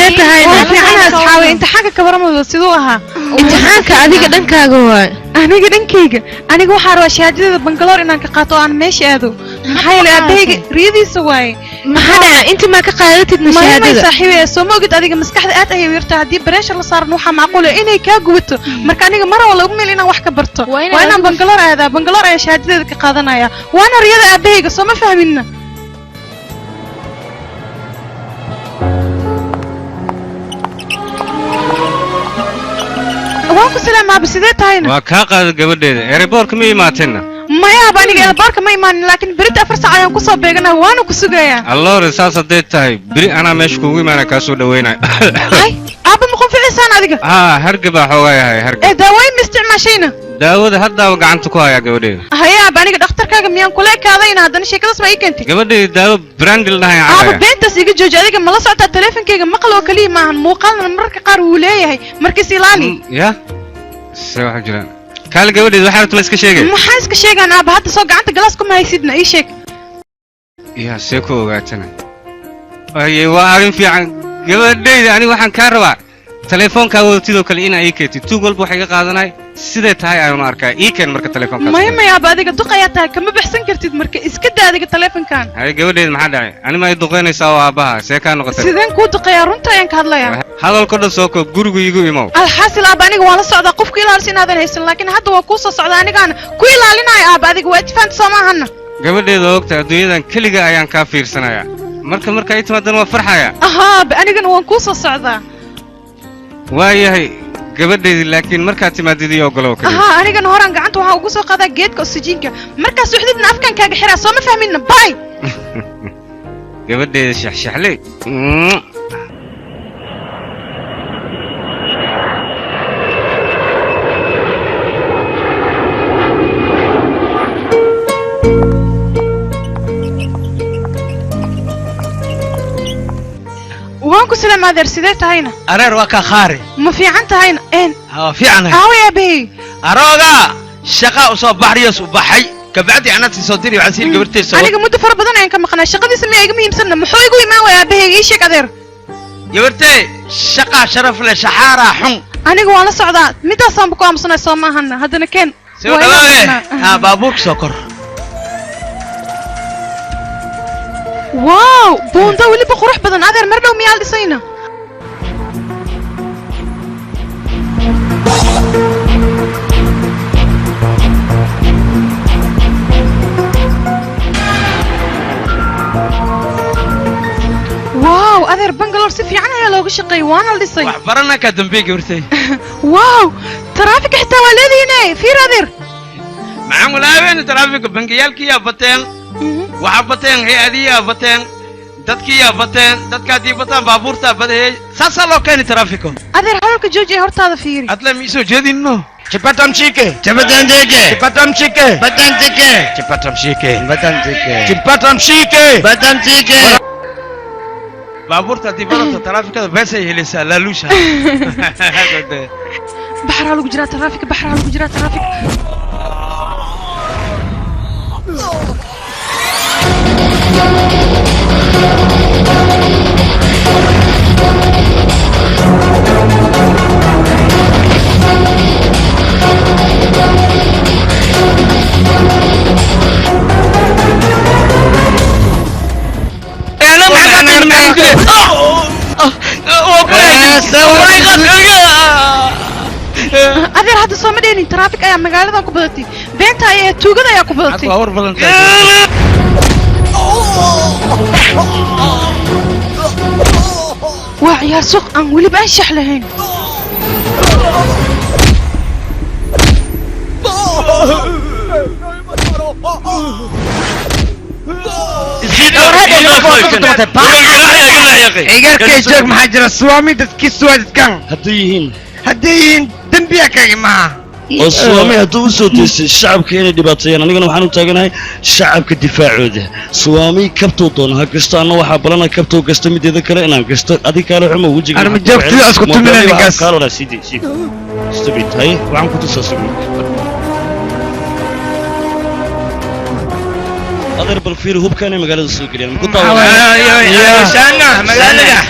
سيدة هاي في عنها أصحابي أنت حاجة كبر ما بتصيدوها امتحانك أديك دنكا جوا أنا قدنكيجا أنا جو حارة شهادة بنقلور إنك قاطع أنا ماشي هذا حيل أبيك ريدي سواي ما حدا أنت ما كقالتي المشاهدة ما صاحبي سوما قلت أديك مسكحة أتهي ويرتاح دي بريش اللي صار نوحة معقولة إني كاجوته مركاني مرة ولا أمي لنا واحد كبرته وأنا بنقلور هذا بنقلور أي شهادة كقاضنا يا وأنا رياضة أبيك سوما فاهميننا وانكو سلام ما بسيدت هاينا وكاقا قبل ايربورك مي ماتنا ما يا باني ايربورك ما يمان لكن بريت افر ساعه aan ku soo beegana waana ku sugaya الله رساس ديت tahay biri ana meesh kugu imaana ka soo dhaweynay ay aba ma qon ficilsan adiga hargaba xoogayahay hargab daaway ma isticmaashayna daawada hadda gacanta ku haya gabadheeda haya aniga dhakhtarkaaga miyaan kula kaadayna hadana sheekadaas ma ii keentay gabadheeda daawo brand lahayn aba beenta siga jooji adiga ma la socota teleefankayga maqal oo kaliya maahan muuqaalna marka qaar uu leeyahay markiis ilaali ya soo xajiraan kaal gabadheeda waxa rabtaa iska sheegay maxaa iska sheegan aba hadda soo gacanta galaas kuma haysidna ii sheeg ya seeko ogaatana ay waa arin fiican gabadheeda ani waxaan ka rabaa telefoonka wadatido kale in ay keetid tuug walba waxay ka qaadanay sidee tahay ayaan arkaa ii keen marka telefoonka ma aba adiga duqaya tahay kama baxsan kartid marka iska daa adiga telefoonkan hay gabadheeda maxaa dhacay ani ma ay duqeynaysaa oo aabaha see ka noqotay sideen ku duqaya runta ayaan ka hadlayaa hadalka dhan soo koob guriga igu imow alxasil aba aniga waan la socdaa qofka ilaalisi inaadan haysan laakiin hadda waa ku soo socdaa anigaan ku ilaalinayo aba adiga waa tifaan Soomaalina gabadheeda ogta adduunyadan kaliga ayaan ka fiirsanaya marka ay timaadana waa farxaya anigana waan ku soo socdaa waayahay gabadheedi laakiin markaad timaadidii ogolow kaliya anigana horaan gacanta waxaa ugu soo qaadaa geedka oksijiinka markaas suxdidna afkan kaaga xiraa soo ma fahminna bay gabadheeda shaxshaxley وانكو سلام هذا رسيدات هاينا أرير وكا خاري ما في عنت هاينا إن في عنها يا بي أروغا شقاء وصوب بحريوس وبحي كبعدي أنا تصدري وعسير قبرتي سوا أنا قمت فرق بدنا يعني كم قناة شقة دي سمي أجمي مسنة محوي قوي ما يا بي إيش كذر قبرتي شقاء شرف له شحارة حم أنا قوانا صعدات متى صام بقام صنع صوما هنا هذا نكين بابوك سكر واو بوندا ولي بقروح بدن هذا مرنا وميال دسينا واو هذا بنغلور سفي عنها يا لوغ شقي وانا لدسي وحبرنا كدنبي قبرتي واو ترافيك حتى والذي هنا في رادر معهم لاوين ترافيك بنقيالك يا بطين وحبتين هي أدية بطين dadkiya bateen dadka di bataan baabuurta baday saasa loo keenay traafiko adeer halka jooji hortaada fiiri adla miiso jeedinno chipatam chike chipatam chike baabuurta di badan traafikada beesay helisa la luusha baxra lagu jira traafik أدير هذا صومديني ترافيك أيام مقالة أكو بدتي بنتها أيه توجد أيه أكو بدتي أكو بدن وعيار سوق أن ولي بأنشح لهين كيجاك محجر السوامي تسكي السواد كان هديين دنبيا كايما السوامي هدو سوتيس الشعب كيني دباتيان أنا قلنا وحنو تاقناي شعب كدفاع ده سوامي كبتو طون هكستان وحا بلانا كبتو قستا مدي ذكرا إنا قستا أدي كالو حمو وجيك أنا مجاوب تلي أسكت من النقاس قالوا لا سيدي استبيت هاي وعم كنتو ساسبيت أضرب الفير هو بكاني مقالة السوق اليوم كنت يا شانا مقالة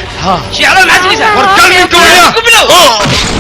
شيعة ما حد يسا ورجال من كوية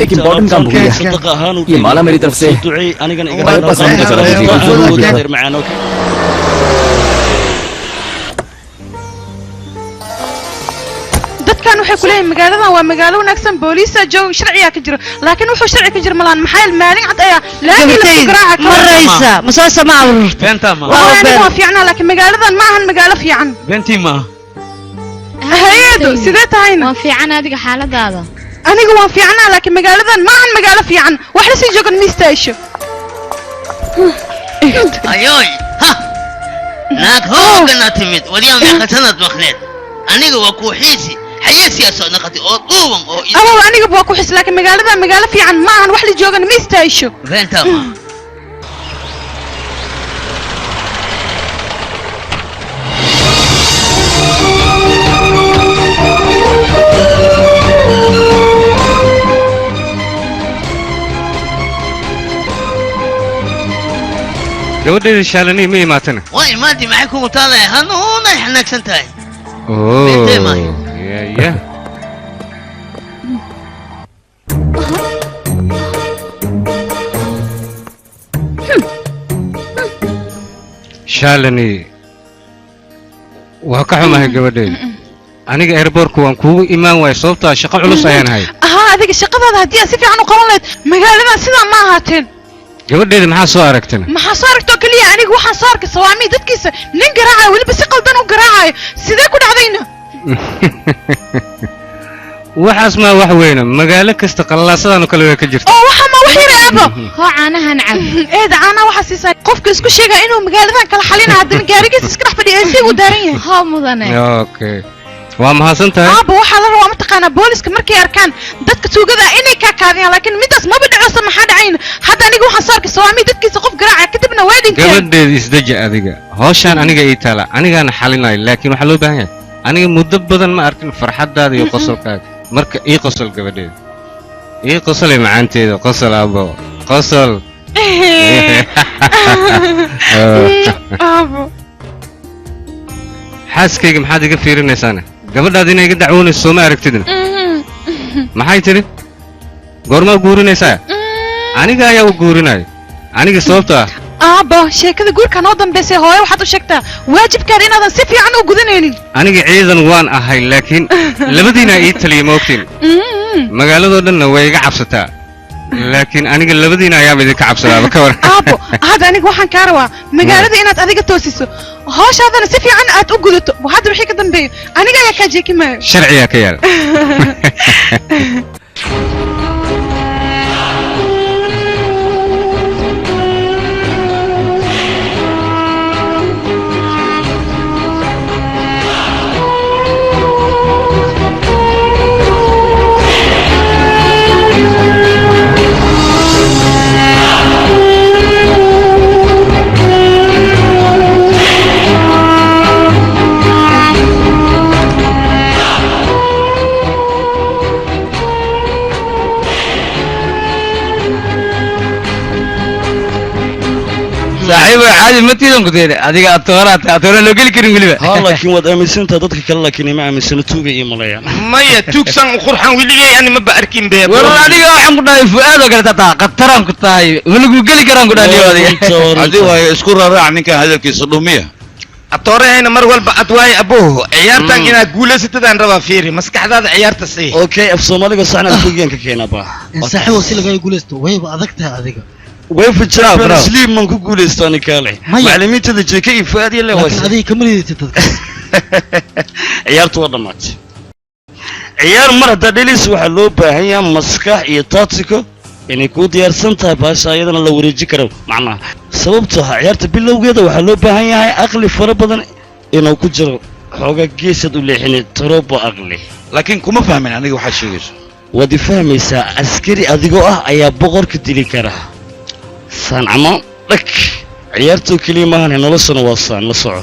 एक इम्पोर्टेंट काम भूल गया ये माला मेरी तरफ से तुम्हारे पास रहने चला दीजिए dadkan waxay ku leeyihiin magaaladan waa magaalo wanaagsan booliisa jooga sharciga ka jiro laakiin wuxuu sharci ka jiro malaan maxay maalin cad ayaa laakiin garaaca maraysa masoo ma awrto بنتا ما waa fiicnaa laakiin magaaladan ma ahan magaalo fiican بنتي ما hay'adu sidee tahayna waa fiican adiga xaaladaada aniga waan fiicnaa laakiin magaaladan ma ahan magaalo fiican wax la sii joogan miistaasho ayoy ha naag hoogana timid waliyam yaqasanad maqneed aniga waa ku xiisi حياتي يا صديقتي نقطي أوضوهم أو أنا أنا قبوا كويس لكن مقالة في عن ما عن وحلي جوجن ميستايشو فين تمام gabadheedii shaalanii ma imaatana way maadi maxay kugu taalay hanuunay xanaagsan tahay ya shaalanii waa ka xumahay gabadheeda aniga airborku waan kuugu imaan waaya sababtaa shaqo culus ayaan ahay adiga shaqadaada haddii aad si fiican u qaban lahayd magaaladan sidaa ma ahaateen gabadheeda maxaa soo aragtana maxaa soo aragtoo keliya aniga waxaan soo arkay sawaamii dadkiisa nin garaacayo weliba si qaldan u garaacayo sidee ku dhacdayna waxaas maa wax weyna magaalo kasta qallalaasadaan oo kale way ka jirta oo waxa ma wax yar eebo hoo caanahan cab eeda caanaha waxaa siisaa qofka isku sheegaya inuu magaaladan kala xalina haddana gaarigiisa iska dhex fadhiya si uu daaran yahay hoo mudane okay waa mahadsan tahay aaba waxaa la rabaa mataqaanaa booliska markay arkaan dadka tuugada inay kaa kaadiyaan laakiin midaas maba dhacoosa maxaa dhacayna hadda aniga waxaan soo arkay sawaamii dadkiisa qof garaaca kadibna waa dhinteen gabadheeda isdeji adiga hawshaan aniga ii taala anigaana xalinayo laakiin waxaa loo baahan yahay aniga muddo badan ma arkin farxaddaada iyo qosolkaaga marka ii qosol gabadheeda ii qosol ee macaanteeda qosol abo qosol aabo xaaskayga maxaad iga fiirinaysaana gabadhaad inay iga dacwoonayso soo ma aragtidna maxay tidhi goormaa guurinaysaa aniga ayaa u guurinayo aniga sababto ah aabo sheekada guurka noo dambaysay hooyo waxaad u sheegtaa waajibkaada inaadan si fiican u gudanaynin aniga ciidan waan ahay laakiin labadiinaa ii taliya ma ogtiin magaaladoo dhanna way iga cabsataa laakiin aniga labadiina ayaaba idinka cabsadaaba ka war aabo hadda aniga waxaan kaa rabaa magaalada inaad adiga toosiso hawshaadana si fiican aad u gudato hadda wixii ka dambeeyo aniga ayaa kaa jeeki maayo sharciyaa ka yaal saaxiib caadi ma tiidan ku deeday adiga atoora loo geli karin weliba ها لكن واد أمسنت هذا كلا لكن ما أمسنت توجي إيماليا ما يتوكسان وقرحان ولي يعني ما بأركين به والله adiga waxaan ku dhahay fuaad oo kale tataa qataran ku tahay walagu geli karaan ku dhahay adiga way isku raaraac ninka hadalkiisa dhumiya أطورين مر والبأطواي أبوه عيارتك إنا قولة ستدان ربا فيري مسكح ذا عيارت سي أوكي أفصومالي قصعنا الفوقين كينا با صاحب وسيلة جاي يقول استو وين أذكتها هذيك وين في الشارع مسلم من كقول استاني كالي معلمين تدري كيف فادي اللي لكن هذه كملي تتذكر عيارت ولا مات عيار مرة تدليس وحلو باهية مسكح يتاتسكو يعني كود يرسمتها باش أيضا لو وريجي كرو معنا sababtoo ciyaarta bilowgeeda waxa loo baahan yahay aqli fara badan inuu ku jiro xooga geesad u leexinay tarobo aqli laakiin kuma fahmin aniga waxa sheegayso wadi fahmaysaa askari adigoo ah ayaa boqorka dili kara sancamo dhak ciyaartu kaliya maahan noloshana waa saan la soco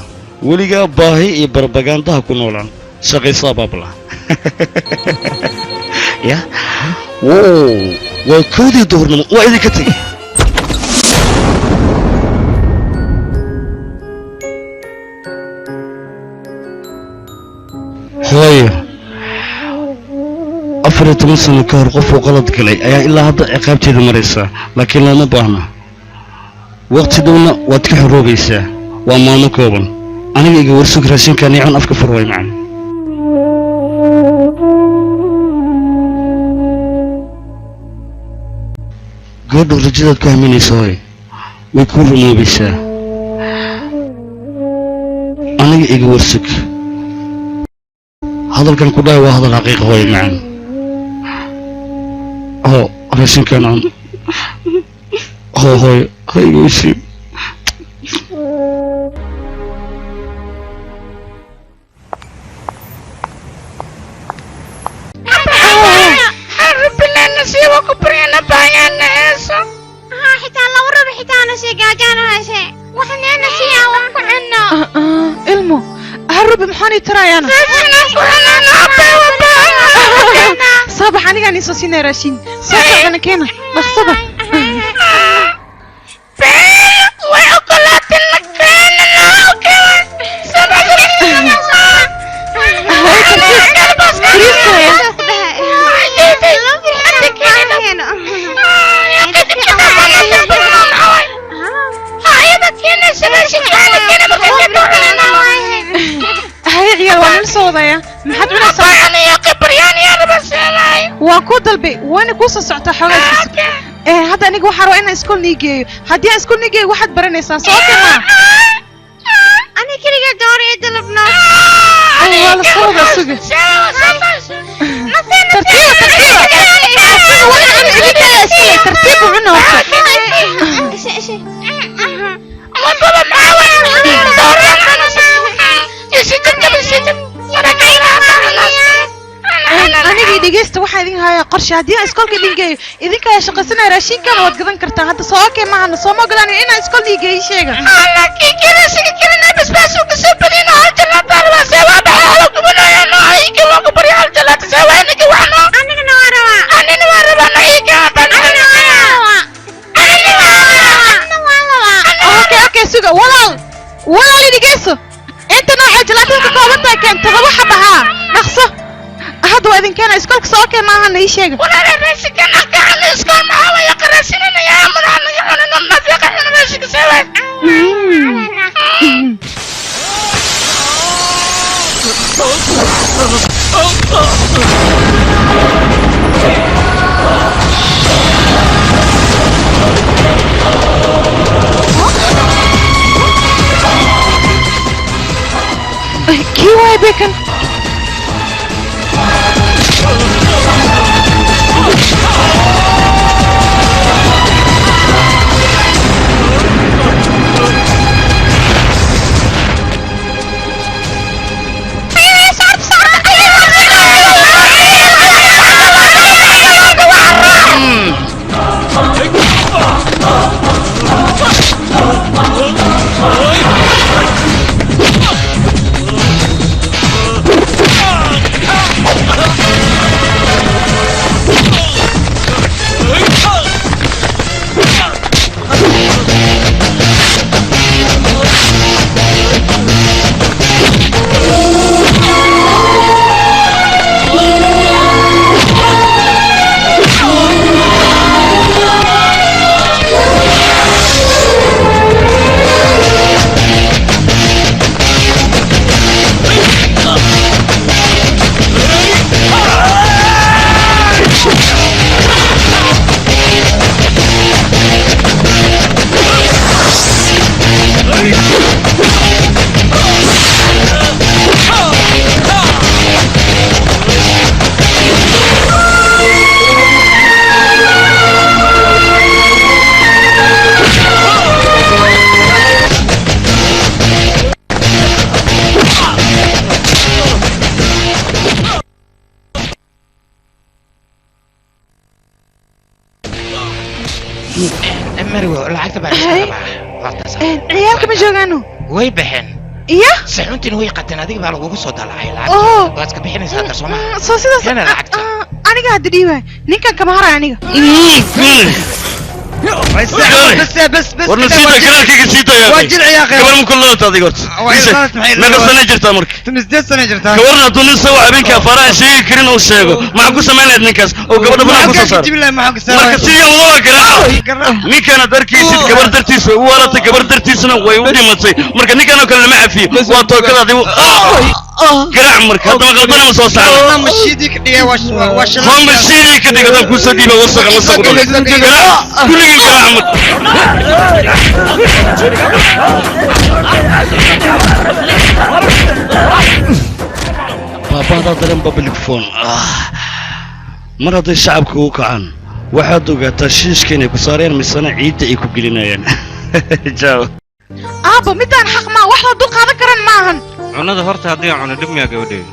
weligaa baahi iyo barbagandaha ku noolaan shaqaysaa baabla ya waa koodii duhurnimo waa idinka tegay hooyo 14 sano ka hor qof uu qalad galay ayaa ilaa hadda ciqaabteeda maraysa laakiin looma baahna waqti dhowna waad ka xoroobaysaa waa maalmo kooban aniga iga warsug raashinka niicun afka furway macaan gabadhu rajadaad ku haminaysa hooy way kuu rumoobaysaa aniga iga warsug hadalkan ku dhahay waa hadal xaqiiqa hooy macaan oo raashinkan aan hooy hayga wasiib ilmo هرب محاني ترى أنا صباح أنا قاعد نسوسين راشين صباح أنا كنا مخصبة وأكلت اللقين هاي وانا الصوضية محد من الصوضية يا كبريان يا ربسيلاي وكود البي وانا كوسا سعتا حوالي ايه هذا نيجي وحرو انا اسكول نيجي هدي اسكول نيجي واحد برنيسا صوتي ما انا كريجا دوري يدلبنا ايه والله صوضة سوقي ترتيب ترتيب وعنه والله معاون دوري أنا دقيست واحد هاي قرش هدي إسكول كدين جاي إذا كان شقسنا راشين كان وتقدن كرتا هذا سواء معنا سواء ما قلنا إنا إسكول دي جاي شيء أنا كي كذا شيء كذا بس وكسبنا هالجلات باروا سوا بحالك بنا يا ناي كوا كبري هالجلات سوا إنك وحنا أنا نوارا أنا هيك أنا أوكي سوق ولا اللي دقيسه أنت نوع جلاتك كوابنتها كان تروح بها نخصه هذا وإذا كان إسكولك سواء ما هن يشيء ولا رأسي كان أحكي عن إسكول ما هو يقرسين أنا يا أمر عنا يحنا نمسك إحنا رأسك سواء كيف يا بيكن marwo lacagta baa ciyaalka ma joogaano way baxeen iya saxuntiin way qateen adiga baa lagugu soo dalacay Oh. lacagta waad ka bixinaysaa darsoma soo sidaas kana lacagta aniga hadda dhiibay ninkan kama haray aniga بس ورنسيتك كذلك سيتا يا أخي واجل يا أخي كبر من كل لوت هذه قلت ما قصنا جرت أمرك تمسدس سنة جرتها كبرنا تونس سوا بينك فرع شيء كرينا وشيء معكو سمعنا نكاس أو كبرنا بناكو صار مركزية والله كرا مين كان دركيس كبر درتيس ولا تكبر درتيسنا ويودي ما تصير مركز نكانو كلام معه فيه واتو كذا دي كرا عمرك هذا ما غلطنا مصوص أنا مشيدي كده واش هم مشيدي كده كده كوسا دي بوسق كل كلام عمرك بابا هذا درم بالتليفون mar hadday shacabka u kacaan waxaad ogaataa shiishka inay ku saareen misana ciidda ay ku gelinayaan jaaw aaba midaan xaq maa wax la dul qaadan karan maahan cunada horta haddii aan cuno dhib miyaa gabadheedu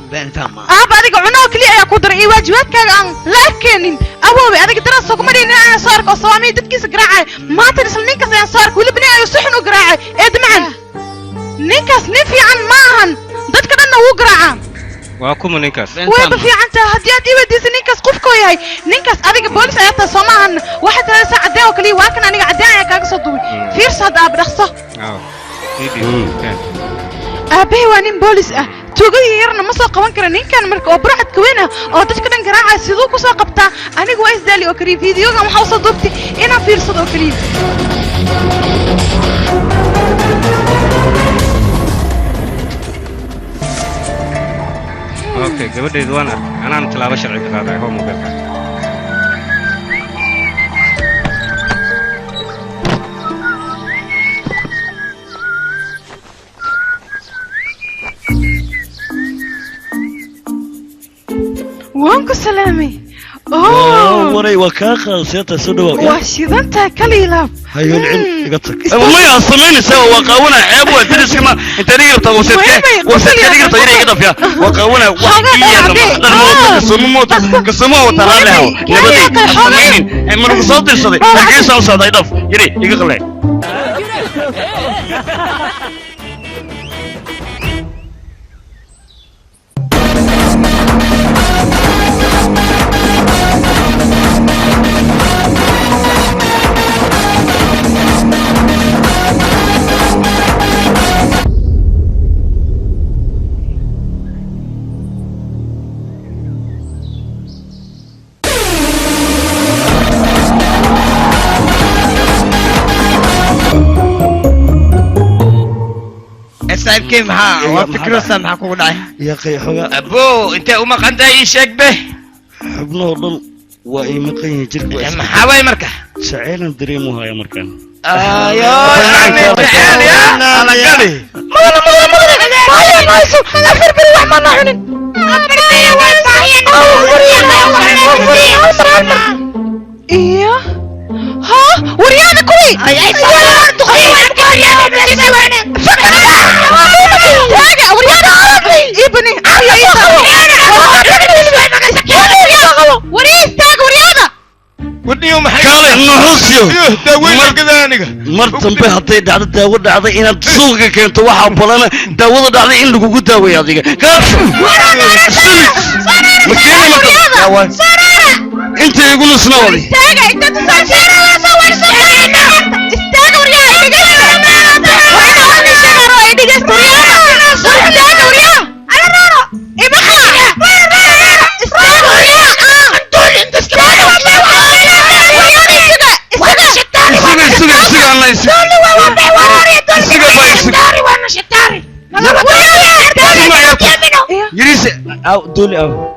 aaba adiga cunoo keliya ayaa ku daray iyo waajibaadkaaga aan la arkeenin awoobe adiga daran soguma dhihin inaan soo arko oo sawaamiya dadkiisa garaacay maanta isla ninkaas ayaan soo arko weliba nin ayuu si xun u garaacay eed macan ninkaas nin fiican ma ahan dadka dhanna wuu garaacaa waa kuma ninkaas wayba fiican tahay haddii aad ii weydiisa ninkaas qofkoo yahay ninkaas adiga boolis ayaa tahay soo maahan waxaad talaysaa caddeen oo keliya waa kan aniga caddeen ayaa kaaga soo duway fiirso hadda aaba dhaqso aabbahay waa nin boolis ah tuugadii yarna ma soo qaban kara ninkan marka oo burcadka weyn ah oo dadka dhan garaacaya siduu ku soo qabtaa aniga waa isdaali oo keliya fiidiyogan waxaa usoo duubtay inaan fiirsado oo keliya اوكي gabadheedu waan arkay anaan tilaabo sharci ka qaaday hoo mobilka waan ku salaamay waray waa kaa qaadasiyata soo dhawaad waa shidantaa kaliilaab hayo العلم يقطك ما يصمين سوا وقاونا عيب وتدرس كما انت نيرت وسكت نيرت يري كده فيها وقاونا وحكيه لما الموت قسموه وترى له نبدي من قصاد الصدي كيس اوصل يضف يري يقلع كيف ها وفكروا سامحك وداعي يا اخي حوغا ابو انت وما قندا يشك به حبنا والله واي مقين جرك محاوي مركه شعيل دريمو يا مركان يا تعال يا انا قالي ما نايسو افر بالرحمن نحن ايه ها وريانا كوي اي دخلي تاجع وريانا عربي ابني وريس تاج وريانا ودني يوم قال النحوسيو مرتم به هدي دعد داود دعد إن تسوق كنت واحد بلنا داود دعد إن لقوا داوي هذيك قال مكينة انت يقول سنوري تاجع انت تسافر صور استاج وريانا يريس او دولي او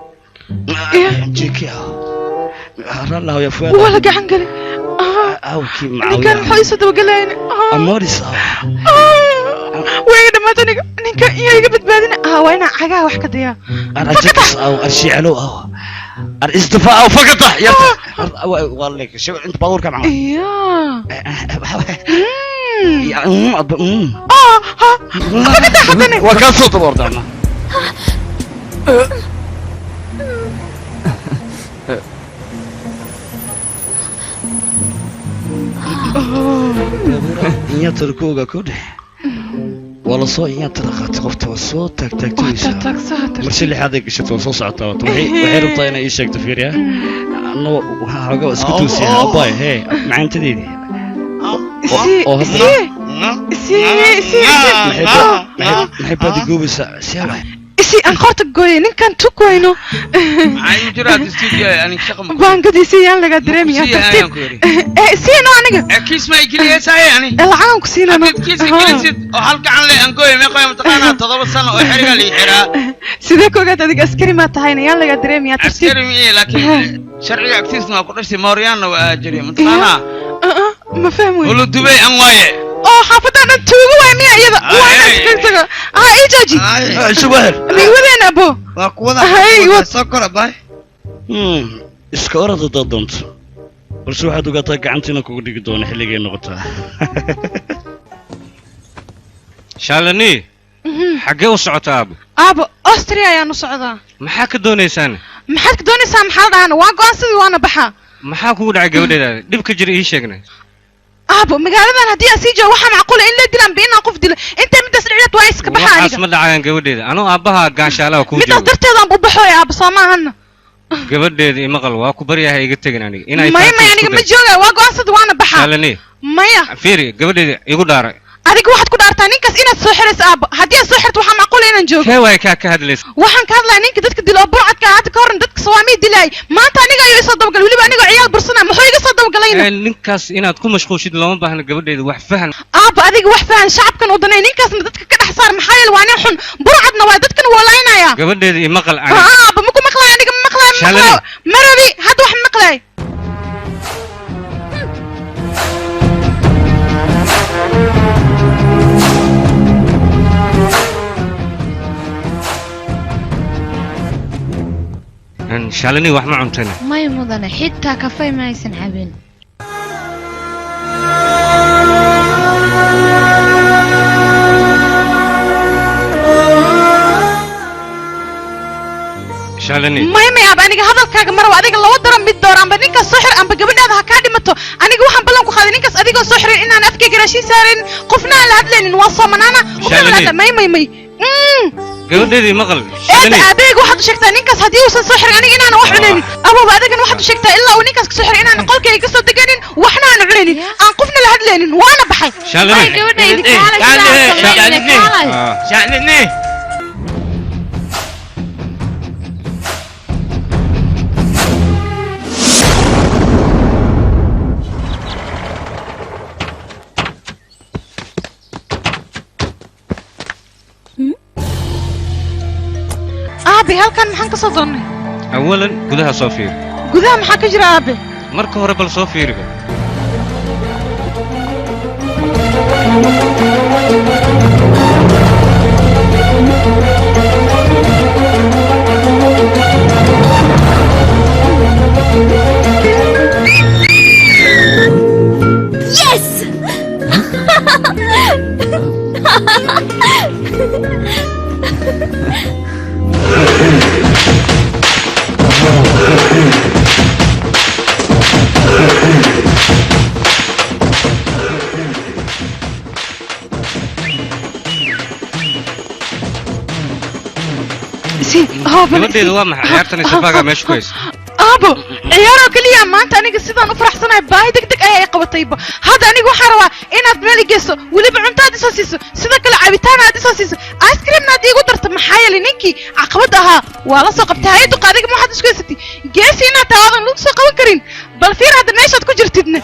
جيكي او الله يا فؤاد ولا قاعد نقول او كي معاويه كان حيصة وقلين اموريس وين ما تني نك يا بدبادنا وين حاجه واحد يا ارجكس او ارشي علو او الاستفاء او فقط يا والله شو انت باور كم عمل يا فقط حبني وكان صوت برضه انا إني تركوجا كده والله صو إني ترقت قفت وصو تك تك تويسا مرسل لي هذاك الشيء وصو عطاوت وحير طينا إيش شيء تفيريا أنا وها اسكتوسي أباي هي مع أنت دي محب هذه جوبس سيابا إسي أنخرت الجوي نكان تكوينو عين جرات استوديو يعني شقم بانك دي سي أنا قاعد دريمي سي نو أنا كيس ما يجري ساي يعني العالم كسينا أكيد كيس كيس وحلق عن لي أنجوي ما قيم تقانا تضرب سنة وحرق لي حرا سيدك وقت هذيك أسكري ما تهيني يلا قاعد دريمي أسكري مي لكن شرعي أكتسنا وقرشتي موريان وأجري متقانا ما فهموا ولو دبي أنواي حافظنا توجو ويني أيضا وانا سكرتك إيجاجي شو بهر مي وين أبو واقونا سكر باي إسكارة ضدنت بس واحد وقتها قعنتنا كودي قدون حلقة نقطة شالني حقي وصعت أبو أستريا يا نصعدا محاك دونيسان محاك دونيسان محل أنا واقع أصلي وأنا بحا محاك ودع جودة دبك جري إيش شغني أبو مقالة هدي أسيجا وحنا معقولة إلا دلنا بينا قف دل أنت متى سرعت وايسك بحالك اسمع دعاء جودة أنا أبها قاش على وكوجو متى درت هذا أبو بحوي أبو صامهن جودة مقال وكبريا هي قلت جناني ما يعني مجوجا واقع أصد وأنا بحا شالني مايا فيري جودة يقول دار أديك واحد كده أرتانين كاس إنا سحرس أبو هدي سحرت وحنا معقولة إنا نجوج كواي كهاد ليس وحن كهذا لينك دتك دلوا برعت كهات كورن دتك صوامي دلاي ما أنت أنيقا يصدق قال ولي بأنيقا عيال برسنا محو يصدق قالينا نكاس إنا تكون مشخوشين لو ما بهنا جودة وحفهن أبو أديك وحفهن شعب كان وضنين كاس دتك كده حصار محايل وانيحن برعتنا وادتك ولاينا يا جودة مقال أبو مكو مقلا يعني مقلا مربي هاد واحد مقلاي شالني واحد ما عمتنا ما يمضنا حتى كفاي ما يسنعبين شالني ما يا أبانيك هذا الكاج مرة وأديك الله ودرم بالدوران بديك السحر أم بقبل هذا هكادي متو أنيك وحن بلهم كخادنيك أديك السحر إن أنا أفكي قرشي سارين قفنا لهذلين نوصل من أنا شالني مي جودة مقال إيه أبيك واحد شكتا نينكس هدي وصل سحر يعني إن أنا وحنين أبو بعدك أنا واحد شكتا إلا ونينكس سحر إن أنا قلك يقصد دقنين وإحنا نعلنين أنقفنا لهذلين وأنا بحي شالني شالني أبي هل كان محن كصدرني أولاً قدها صوفير قدها محن كجرى أبي مركو هربل صوفير Yes! gabadheedu waa maxay ciyaartan isbaaga meesha ku haysa abo ciyaaro kaliya maanta aniga sidaan u faraxsanahay baahi degdeg ayay qabatayba hadda aniga waxaan rabaa inaad meel geyso weliba cuntaad isoo siiso sidoo kale cabitaan aad isoo siiso ice creamna aad iigu darto maxaa yeelay ninkii caqabad ahaa waa la soo qabtay hay'addu qaadiga ma waxaad isku haysatay geesi inaad taawadan lagu soo qaban karin bal fiir hadda meeshaad ku jirtidna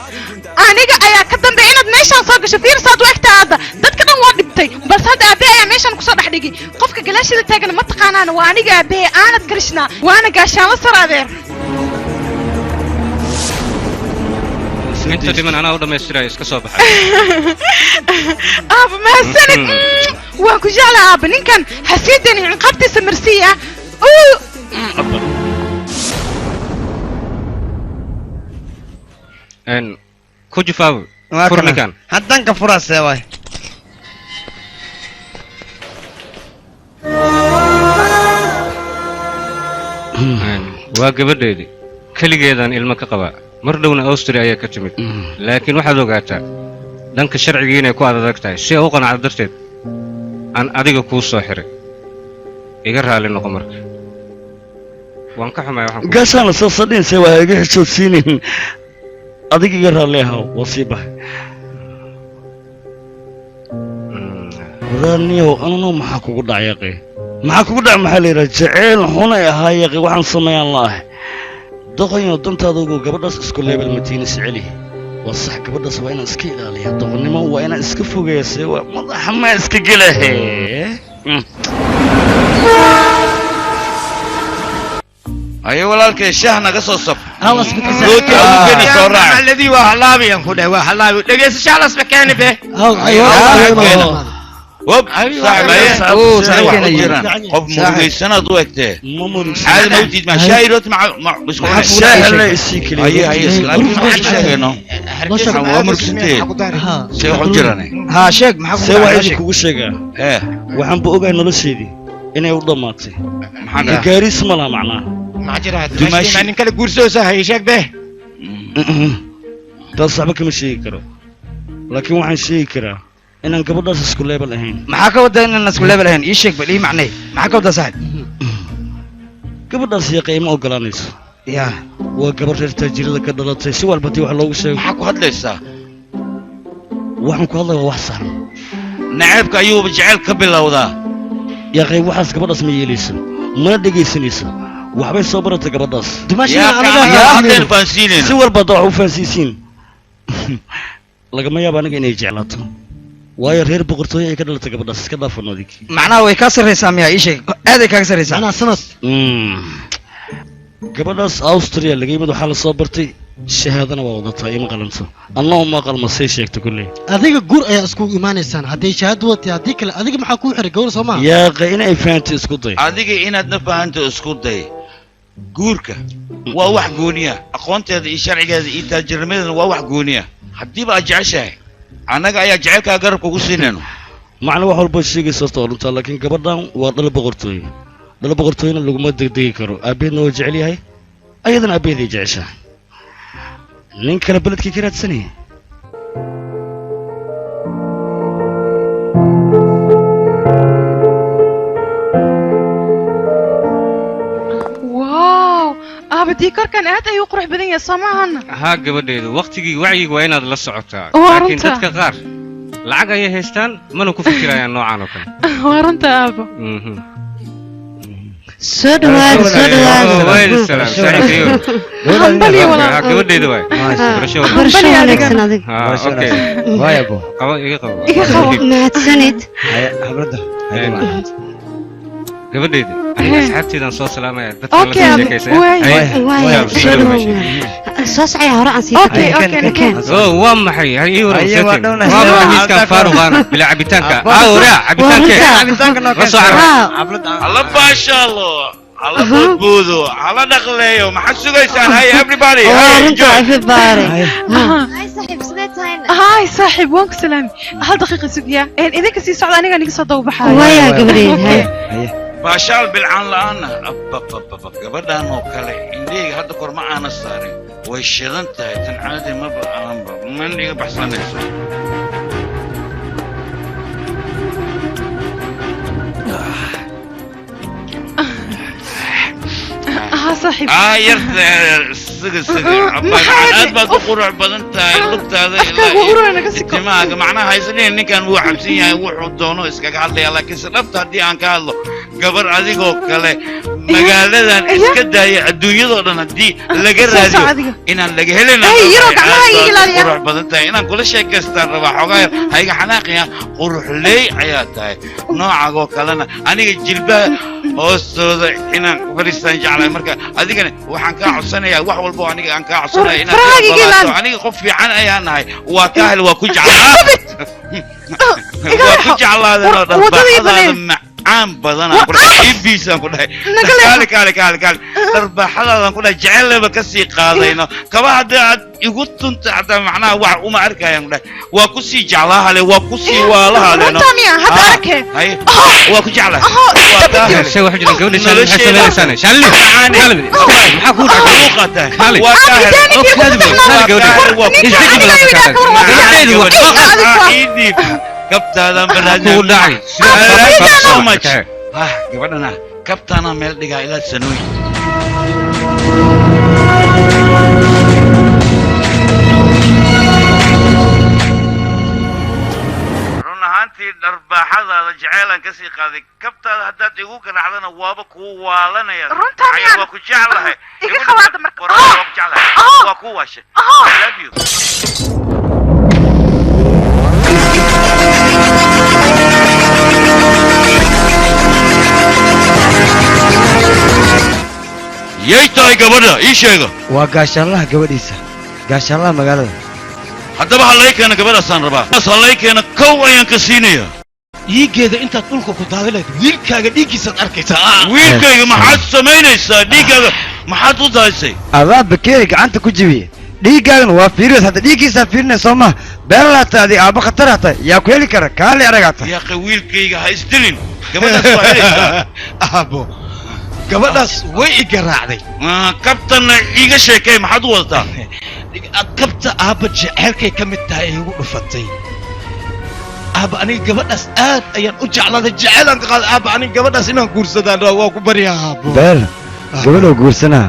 aniga ayaa ka dambeeya inaad meeshaan soo gasho fiir saad u egtaa hadda dadka dhan waa dhibtay balse hadda aabe ayaa meeshaan kusoo dhex dhigay qofka galaashida taagan ma taqaanaana waa aniga aabe aanad garishnaa waana gaashaan la sar adeer inta dhiman anaa u dhammaystiraya iska soo baxay aaba mahadsanid waan ku jeclaa aaba ninkan hasiidani ciqaabtiisa marsiya ku jifaaw fur ninkan haddaan ka furaasee waay waa gabadheedii keligeedaan ilmo ka qabaa mar dhowna Austria ayaa ka timid laakiin waxaad ogaataa dhanka sharciga inay ku adag tahay si uu qanacdo darteed aan adiga kuu soo xiray iga raali noqo marka waan ka xumahay waxaan gaashaan soo sadhinsay waa iga xishoodsiinin adiga iga raali ahaa wasiiba wadaaniyow anuu maxaa kugu dhacay yaqi maxaa kugu dhacay maxaa la yidhaha jaceyl xunay ahaa yaqi waxaan sameeyaan la ahay doqoyo dantaada ugu gabadhaas isku leebel matiina siceli waa sax gabadhaas waa inaan iska ilaaliya doqonnimo waa inaan iska fogeeyase waa madaxa maa iska gelahe ayo walaalkay shaah naga soo saf الذي وحلابي ينفذ وحلابي دغيس شالس مكان به وب صاحب قف مريسنا دوقته عاد موجود مع شايرات مع بس الشاي اللي يسيكلي هي شاينو عمرك سنتين شيء حجرني ها شيخ ما سوى ايش كوغو شيغا waxaan buu ogahay nolosheedii inay u dhamaatay maxaa gaaris ma la macnaa ما جرى دمشق من كل غورسوسا هي شيخ به taas waxba kama sheegi karo laakiin waxaan sheegi karaa inaan gabadhaas isku leebel ahayn maxaa ka wada inaan isku leebel ahayn ii sheeg bal ii macnay maxaa ka wada saaxib gabadhaas iyo qiimo ogolaanayso ya waa gabar reer taajirada ka dhalatay si walba tii wax loogu sheego maxaa ku hadlaysaa waxaan ku hadlayaa wax sax naceebka ayuu jacayl ka bilowdaa yaa qayb waxaas gabadhaas ma yeelayso mana dhegaysanayso waxbay soo baratay gabadhaas si walba dad wax u fahansiisiin lagama yaabo aniga inay jeclaato waayo reer boqortooyo ay ka dhalatay gabadhaas iska dhaafan adig macnaha way ka sarreysaa miyaa ii sheeg aad ay kaaga sarreysaa anaa sanad gabadhaas Austria laga yimid waxaa la soo bartay shahaadana waa wadataa ima qalanto anna uma qalma say sheegto kulley adiga gur ayaa isku imaanaysaan hadday shahaado watay haddii kale adiga maxaa kuu xiray gawar soo maaha yaa qayna ay fahanto isku day adiga inaad na fahanto isku day guurka waa wax gooniya aqoonteeda iyo sharcigeeda iyo taajirnimadeeda waa wax gooniya haddii ba jeceshahay anaga ayaa jecelka garabka ugu siinayno macna wax walba sheegayso toonta laakiin gabadhan waa dhal boqortooyna laguma degdegi karo aabeedna waa jecel yahay ayadana aabeeday jeceshaa nin kale beledkii ka raadsanaya abadii korkan aad ayuu qurux badan yahay Soomaahana ها gabadheedu waqtigii wacyiga waa inaad la socotaa Waa laakiin runta. dadka qaar lacag ay haystaan mana ku fikirayaan noocan oo kale waranta aabo soo dhawaada soo dhawaada wayl salaam saaxiibayo hambali walaal gabadheedu way barasho barasho wanaagsan adiga ha okay waayabo qabo iga qabo mahadsanid habrada gabadheedu aniga asxaabteedan soo salaamaya dadka la Okay, soo sheekaysa waay soo dhawaada soo sacay hore aan sii okay okay oo waa maxay hay ii waran Ayo, waa dhowna. waa maxay iskan faaruqana bila cabitaanka aa cabitaanka la soo carab alla baasha allah alla boodboodo alla dhaqleeyo maxaa sugaysaan hay everybody هاي صاحب سمعت هاي هاي صاحب وانك سلامي هل دقيقة سقيا إذا كسي صعد أنا نيجي صدق بحاجة ويا قبرين هاي baashaal bilcaan la'aana gabadhan oo kale indheyga hadda kor ma aana saarin way shidan tahay tan caadi maba aanba man iga baxsanayso صاحب yarta siga aad baad u qurux badan tahay lugtaada ilaa macnaha haysaneen ninkan wuu xabsan yahay wuxuu doono iskaga hadlaya laakiin se dhabta haddii aan ka hadlo gabar adigoo kale magaaladan iska daaya adduunyadoo dhan haddii laga raadiyo inaan laga helina qurux badan tahay inaan kula sheekaystaan rabaa xoogaa hayga xanaaqaya quruxley ayaa tahay noocagoo kalena aniga jilbaha hoostooda inaan fadhiistaan jeclahay marka adigana waxaan kaa codsanayaa wax walba aniga aan kaa codsanaya inaad aniga qof fiican ayaa nahay waa ka hel waa ku jeclaa waa ku jeclaadeenoo dhan baaxadaada macaan badanaan ku dhahay ibiisaan ku dhahay kaali dharbaaxadaadan ku dhahay jeceleba ka sii qaadayno kaba haddii aad igu tunta hadda macnaha wax uma arkayaan dhahay waa ku sii jeclaa hale waa ku sii waalaha leena Tamiya hada arkay waa ku jeclaa shay wax jiran gabadha shalay waxay sameynaysaa shalay maxaa ku dhacay qaatay waa ka helay kabtaadan baraad ku dhacay so much gabadhana kabtaana meel dhigaa ilaa sanooyin run ahaantii dharbaaxadaada jaceylan ka sii qaaday kabtaada haddaad igu garaacdana waaba kuu waalanaya waa ku jeclahay waa ku waashay I love you yay tahay gabadha ii sheega waa gaashaanlaha gabadhiisa gaashaanlaha magaalada haddaba ha lay keena gabadhaasaan rabaa ha lay keena kow ayaan ka siinayaa dhiiggeeda intaad dhulka ku daadilayd wiilkaaga dhiiggiisaad arkaysaa wiilkayga maxaad samaynaysaa dhiiggaaga maxaad u dahaysay adaa bakeeri gacanta ku jibiye dhiiggaagana waa fiiriyood hadda dhiiggiisaa fiirinay soo maha beelalaa tahay adig aabba khatar tahay yaa ku heli kara kaali aragaa tahay yaaqe wiilkayga ha isdilin gabadhaas waa helaysaa aabbo gabadhaas way i garaacday kabtanna iiga sheekay maxaad u wadataa kabta aabba jeceelkay ka mid tahay ay igu dhufatay aabba aniga gabadhaas aad ayaan u jeclaaday jeceelaan ka qaaday aabba aniga gabadhaas inaan guursadaan waa ku baryaa aabbo beer gabadhoo guursanaa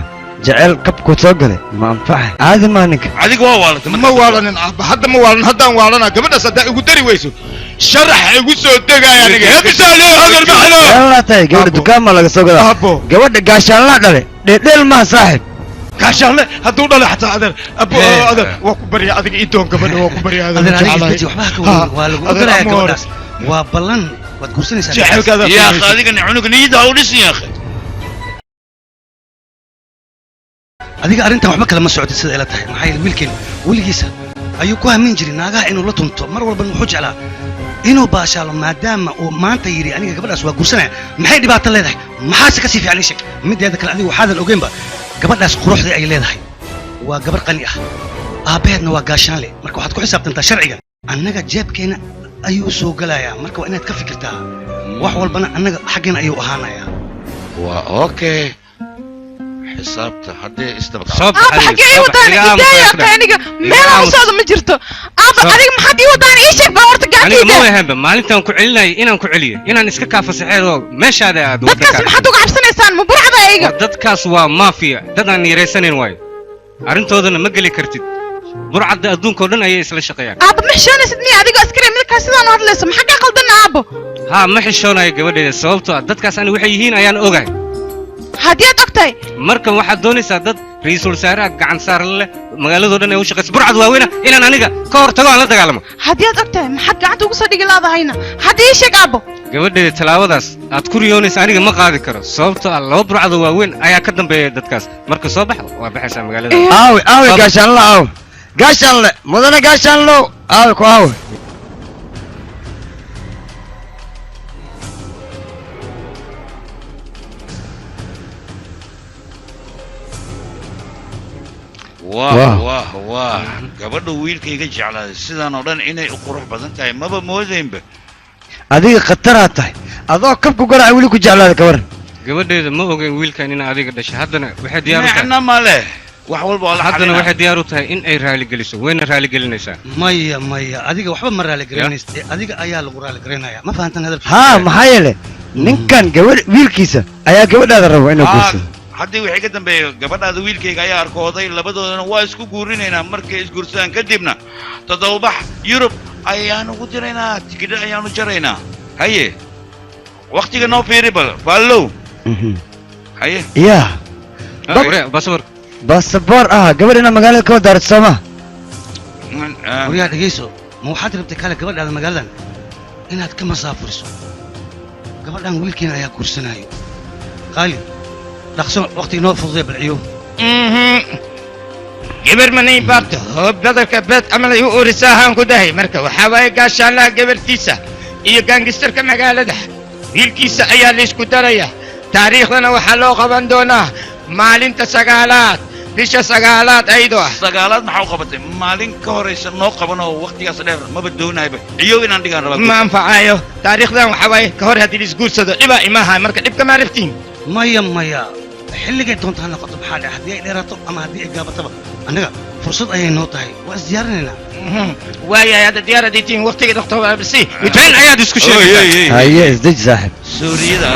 jecel kabku soo galay ma anfaxay caadi maa ninka adiga waa waalatay ma waalanin aabba hadda ma waalan haddaan waalanaa gabadhaas haddaa igu dari weyso sharax igu soo degaya aniga hebisaale hadal maxlo beelalaa tahay gabadha dukaan maa laga soo gadaa gabadha gaashaanlaa dhale dheeldheel maa saaxib gaashaanle hadduu dhale xataa adeer abo adeer waa ku baryaa adiga idoon gabadha waa ku baryaa adeer waa lagu ogolayaa gabadhaas waa ballan waad guursanaysaa jecelkaada yaa adigana cunuga niyada ha u dhisin yaa akhi adiga arrintan waxba kale ma socotid sida ila tahay maxaa yeele wiilkeen weligiisa ayuu ku hamin jiray naagaha inuu la tunto mar walbana wuxuu jeclaa inuu baashaalo maadaama uu maanta yidhi aniga gabadhaas waa guursanaya maxay dhibaato leedahay maxaase ka sii fiican ii sheeg mideeda kale adiga waxaadan ogeynba gabadhaas quruxdii ay leedahay waa gabar qani ah aabbaheedna waa gaashaanle marka waxaad ku xisaabtantaa sharciga annaga jeebkeena ayuu soo gelayaa marka waa inaad ka fikirtaa wax walbana annaga xaggeena ayuu ahaanayaa waa okay xisaabta haddii isdaba aabba xaggee ii wadaan idaaya aniga meelaan u socdo ma jirto aabba adiga maxaad ii wadaan ii sheeg baa horta aniga ma gacantiida wahanba maalintaan ku celinayay inaan ku celiyo inaan iska kaafasaxeed oo meeshaada aad dadkaas maxaad uga cabsanaysaan ma burcada iyaga dadkaas waa maafiya dad aan niiraysanayn waayo arrintoodana ma geli kartid burcadda adduunkao dhan ayay isla shaqeeyaan aabba ma xishoonaysid miya adigoo askari midkaas sidaan u hadlayso maxaa kaa qaldana aabbo haa ma xishoonayo gabadheeda sababtoo ah dadkaas ani waxay yihiin ayaan ogahay haddii aad og tahay markan waxaad doonaysaa dad ra'iisul wasaaraha gacan saar leh magaaladoo dhan ay u shaqayso burcad waaweyna inaan aniga ka hor tago aan la dagaalamo haddii aad og tahay maxaad gacanta ugu soo dhigi laadahayna hadda ii sheeg aabbo gabadheeda tallaabadaas aad ku riyoonaysa aniga ma qaadi karo sababtoo ah laba burcadoo waaweyn ayaa ka dambeeya dadkaas marka soo bax waa baxaysaa magaalada aawe gaashaanle aawe gaashaanle mudane gaashaanlow aawe ku aawe wah gabadha wiilkayga jeclaaday sidaan oo dhan inay u qurux badan tahay maba moodaynba adiga khataraa tahay adoo kabku garaaca weli ku jeclaada kabaran gabadheeda ma ogeyn wiilkan in adiga dhashay haddana waxay diyaar u tahay macna ma leh wax walba oo la haddana waxay diyaar u tahay in ay raali geliso wayna raali gelinaysaa maya adiga waxba ma raali garaynaysa adiga ayaa lagu raali garaynaya ma fahantan hadalka haa maxaa yeele ninkan gabadh wiilkiisa ayaa gabadhaada rabo inuu guursado haddii wixii ka dambeeya gabadhaada wiilkayga ayaa arkooday labadoodana waa isku guurinaynaa markay isguursadaan kadibna toddobabax yurub ayaanu ugu diraynaa tikidho ayaanu jaraynaa haye waktiga noo fiiri bal faallow haye yaa basaboor ah gabadhina magaalada ka wadaarad sooma waryaa dhegayso ma waxaad rabtay kale gabadhaada magaaladan inaad ka masaafuriso gabadhan wiilkeena ayaa guursanaayo qaali dhaqso waqtiga noo fududay balciyo gabar manay baabto hoob badalka beed amalay u urisaa haan ku dahay marka waxaa waaye gaashaanlaha gabartiisa iyo gaangistarka magaalada wiilkiisa ayaa laysku daraya taariikhdana waxaa loo qaban doonaa maalinta 9aad bisha sagaalaad aydo ah sagaalaad maxaa u qabatay maalin ka horeysa noo qaban oo waqtigaas dheer maba doonayba ciyow inaan dhigaan rabaa ma anfacayo taariikhdan waxa waaye ka hor haddii isguursado dhibaa imaha marka dhibka ma ariftiin maya xilligay doonta ha noqoto maxaa dhaca haddii ay dheeraato ama haddii ay gaabataba annaga fursad ayay noo tahay waa isdiyaarinaynaa waayahay hadda diyaaradiitiin waqtigeeda waqti been ayaad isku sheegaysaa haye isdeji saaxib suuriyada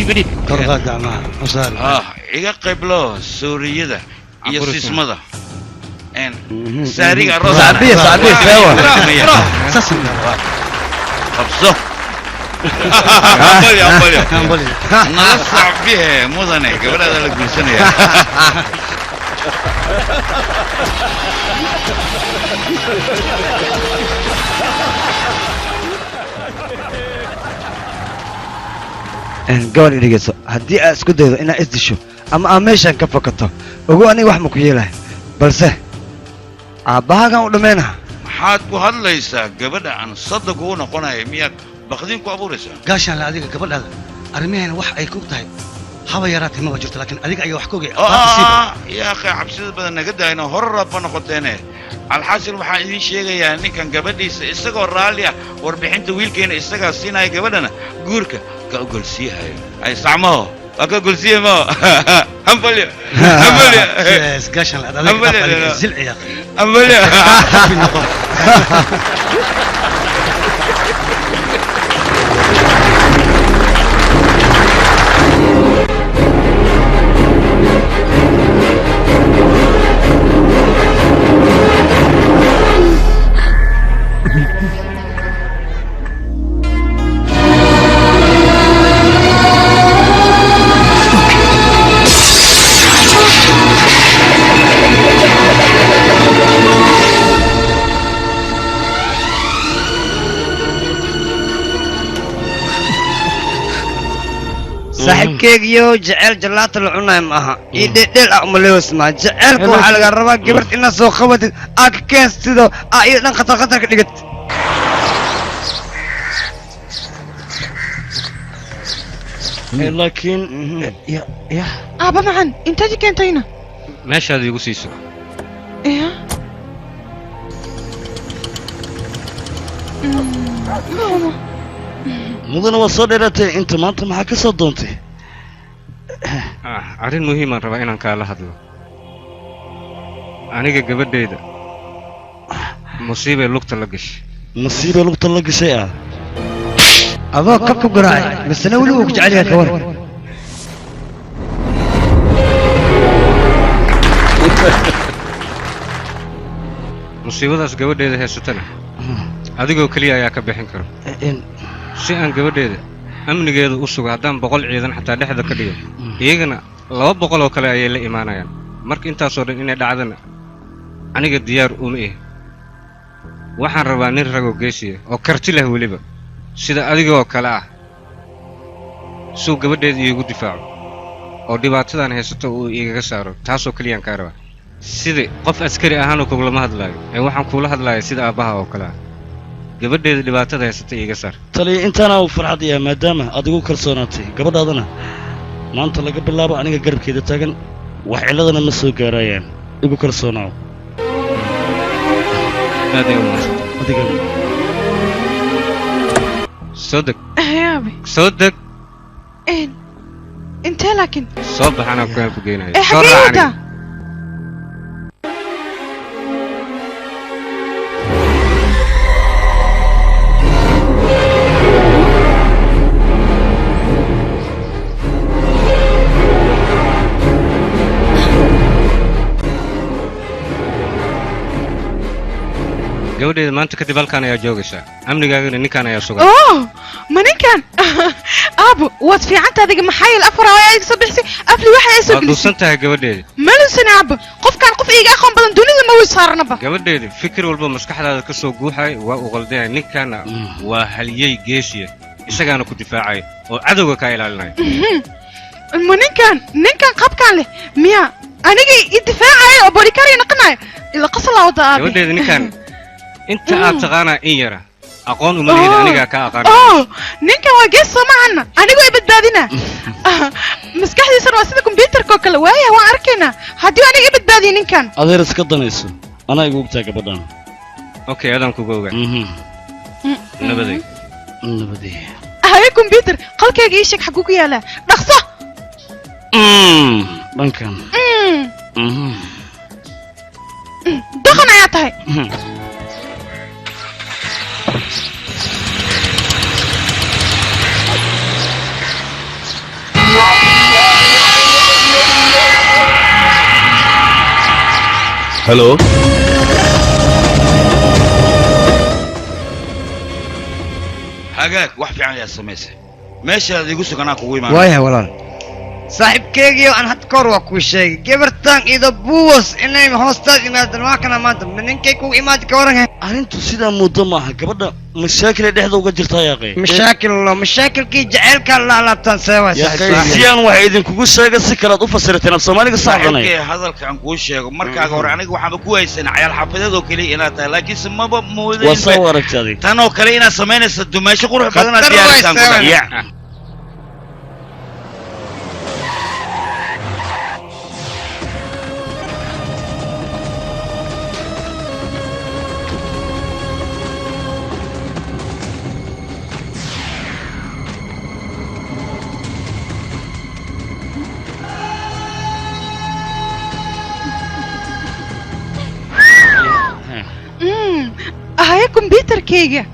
بدي كرغا جماعة وصار iga qayblo suuriyada iyo sismada saariga roos صعبية سوا qabso ambali nala sacbihe mudane gabadhaada la guursanaya gabadh dhigayso haddii aad isku daydo inaad isdisho ama aad meeshan ka fokato ogow aniga wax ma ku yeelahay balse aabbahagan u dhammaynaha maxaad ku hadlaysaa gabadha aan sadaq ugu noqonaya miyaad baqdin ku abuuraysaa gaashaan la adiga gabadhaada arrimaheena wax ay ku tahay haba yaraatay maba jirto laakiin adiga ayaa wax ka ogay yaa akhay cabsida badan naga daayno horaraad ba noqoteene alxaasil waxaan idiin sheegayaa ninkan gabadhiisa isagoo raalli ah warbixinta wiilkeena isagaa siinaya gabadhana guurka ka ogolsiihayo ay sacmaho waa ka ogolsiiya mo hambalyo hambalyo gaashaan la adiga zilci yaa hambalyo saaxiibkeygiyo jecel jalaata la cunaay ma aha ii dhedheel ah uma leewasmaa jecelka waxaa laga rabaa gabadh inaad soo qabatid aad ka keenstido aa iyo dhan khatar ka dhigid laakiin aaba macan intaad keentayna meeshaad iigu siiso mudana waa soo dheeraatay inta maanta maxaa ka soo doontay arrin muhiimaan rabaa inaan kaala hadlo aniga gabadhayda musiibay lugta la gashay musiibay lugta la gashay ah adoo kab ku garaacay misena weli uu ku jecel yahay kawar musiibadaas gabadheeda haysatana adigoo keliya ayaa ka bixin karo si aan gabadheeda amnigeeda u sugo haddaan 100 ciidan xataa dhexda ka dhigo iyagana 200 oo kale ayay la imaanayaan marka intaasoo dhan inay dhacdana aniga diyaar uma ihi waxaan rabaa nin ragoo geesiya oo karti leh weliba sida adigoo kale ah suu gabadheeda iigu difaaco oo dhibaatadan haysato uu igaga saaro taasoo keliyaan kaa rabaa sidii qof askari ahaanoo kuglama hadlaayo ee waxaan kuula hadlaaya sida aabbaha oo kale ah gabadheeda dhibaatada haysata iiga saar taliya intaana uu farxad yahay maadaama aad igu kalsoonaatay gabadhaadana maanta laga bilaabo aniga garabkeeda taagan wax ciladana ma soo gaarayaan igu kalsoonaaw soo deg soo deg intee laakiin soo baxanaa kuaan ku geynayo soo raacani gabadheeda maanta kadib halkaan ayaa joogaysaa amnigaagana ninkaan ayaa sugan ma ninkaan aabo waad fiicanta adiga maxaa yeel afar hawaya iga soo bixisay afli waxa ay soo gelisay waad dhuusan tahay gabadheeda malusan aabo qofkaan qof iiga aqoon badan dunida ma way saarnaba gabadheeda fikir walba maskaxdaada ka soo guuxay waa u qaldaya ninkaana waa halyey geesiya isagaana ku difaacaya oo cadowga kaa ilaalinaya ma ninkaan qabkaan leh miya aniga i difaacaya oo bodikari noqonaya ila qasala wada aabi gabadheeda ninkaan inta aad taqaanaa in yara aqoon uma leeyahay aniga ka aqaan ninkan waa gees Soomaana anigu ay badbaadina maskaxdiisana waa sida computerka kale waaya waan arkaynaa haddii aniga badbaadiyo ninkan adeer iska danayso anaa igu ogtaa gabadhan okay adan kugu ogaa nabaday nabaday haye computer qalkayga ii sheeg xaguu ku yaalaa dhaqso dhankan دخن يا طهي هلو حاجاك واحد في عن يا سميسه ماشي هذا يقول سكنا كوي ما وايه ولا صاحب كيجي أنا هتكر وكل شيء جبرتان إذا بوس إني هوستاج إماد ما كان ماد من كيكو إماد كورنه أنتو سيدا مدمع قبل مشاكل ده هذا وجرت يا أخي مشاكل كي جعل كلا لا تنسوا يا أخي سيان واحد كوكو شيء سكرت وفسرت أنا بسمعني قصة أوكي هذا كان كوش شيء مركا قور عنك وحنا كويس إن عيال حفظة وكلي إنا لكن سما بمودين وصورك هذه تنو كلينا سمينا الدمشق وروح بدنا ديار هاي كمبيوتر كيجا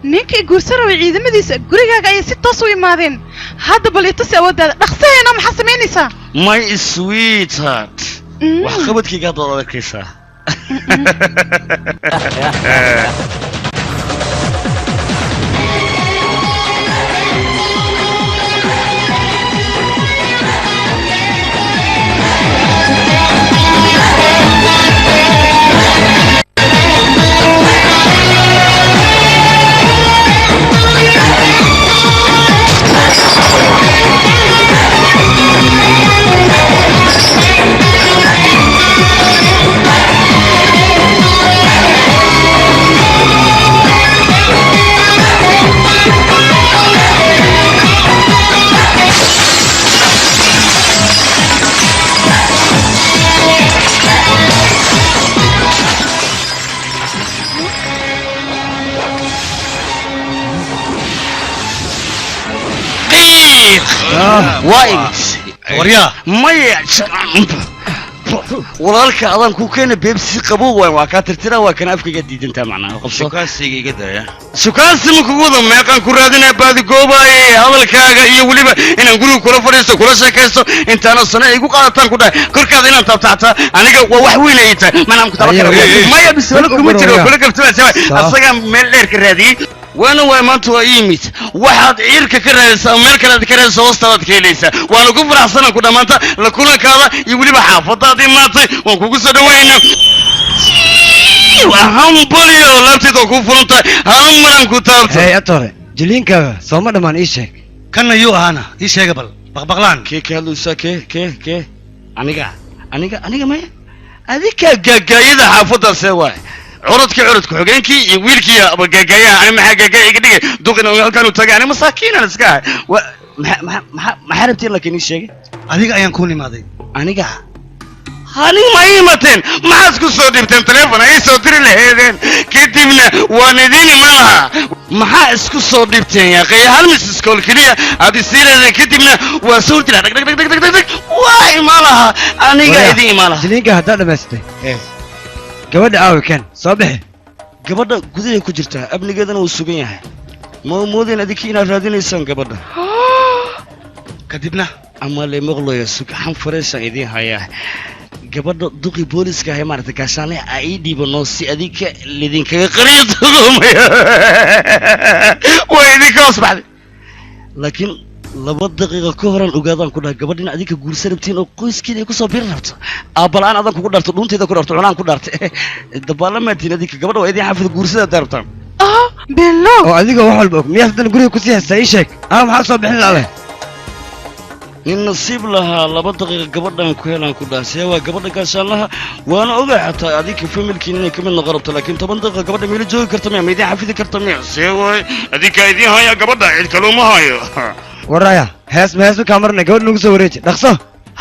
نينكي جورسرة وعيد مديس جوريجا جاي ستة صوي ماذين هذا بليتوس أود رخصة أنا محسمينيسا My sweetheart وحخبت كي قاعد على كيسة وايد وريا ماي walaalka adan ku keenay beebsi qabow waa ka tirtira waa kan afka jadiidinta macnaha qabso shukaansiga gadaya shukaansi ma kugu wada meeqan ku raadinaa baadi goobay hadalkaaga iyo waliba inaan guriga kula fadhiisto kula sheekaysto intaana sano igu qaadataan ku dhahay korkaada inaan taabtaata aniga waa wax weyn ay tahay manaan ku tababar maya bisoo kuma jiro kula galtay asaga meel dheer ka raadiyay وانا ومانتو ايميت واحد عيرك كرهيسا ميل كلا كرهيسا وسطاد كيليسا وانا كو فرحسنا كو دمانتا لكولا كادا يولي بحافظتي ماتي وان كوكو سو دوينا وهم بوليو لابتي دو كو فرنتا هم مران كو تابتا هي اتوري جلينكا سوما دمان ايشيك كان يو انا ايشيك بل بقبقلان كي كالوسا كي انيغا ما اديك غاغايدا حافظتا سواي عرضك حقينكي ويلكي ابو غاغايا انا ما غاغاي اغدغ دوقنا halkan u tagay ana masaakiin aan iska ma xarabtiin laakiin sheegay adiga ayaan ku nimaaday aniga ma imateen ma isku soo dhibteen telefoon ay soo diri lahaydeen kadibna waan idin malaha ma isku soo dhibteen yaa qey hal mis iskool kaliya aad isiileedeen kadibna waa soo dira dag waay malaha aniga idin malaha jilinka hadda dhameystay gabadha aaw kan soo bixi gabadha gudaha ku jirta abnigeedana uu sugan yahay ma moodeen adikii inaad raadinaysaan gabadha kadibna ama le maqlayo sugaxan fareesha idin haya gabadha duqi booliska ay maartay gaashaanay ay dhiibano si adika lidinkaga qariyo way idinka wasbaxday laakiin laba daqiiqo ka horan ogaadaan ku dhahay gabadhina adinka guursan rabtiin oo qoyskeeda ay ku soo biir rabto aabalaan adan kugu dharto dhunteeda ku dharto cunaan ku dhartay dabaalamaantiin adinka gabadha waa idin xafid guursada daartaan بالله oo adiga wax walba miyaa hadan guriga ku sii haysta ii sheeg maxaa soo bixin lahayd nin nasiib lahaa 2 daqiiqo gabadhan ku helaan ku dhaasay waa gabadha gaashaan laha waana ogaa xataa adinka familkiina inay kamid noqon rabto laakiin 10 daqiiqo gabadha meelo joogi karta ma idin xafidi karta ma seeway adinka idin haya gabadha cid kale uma hayo waraya hees kamarna gabadh nagu soo wareeji dhaqso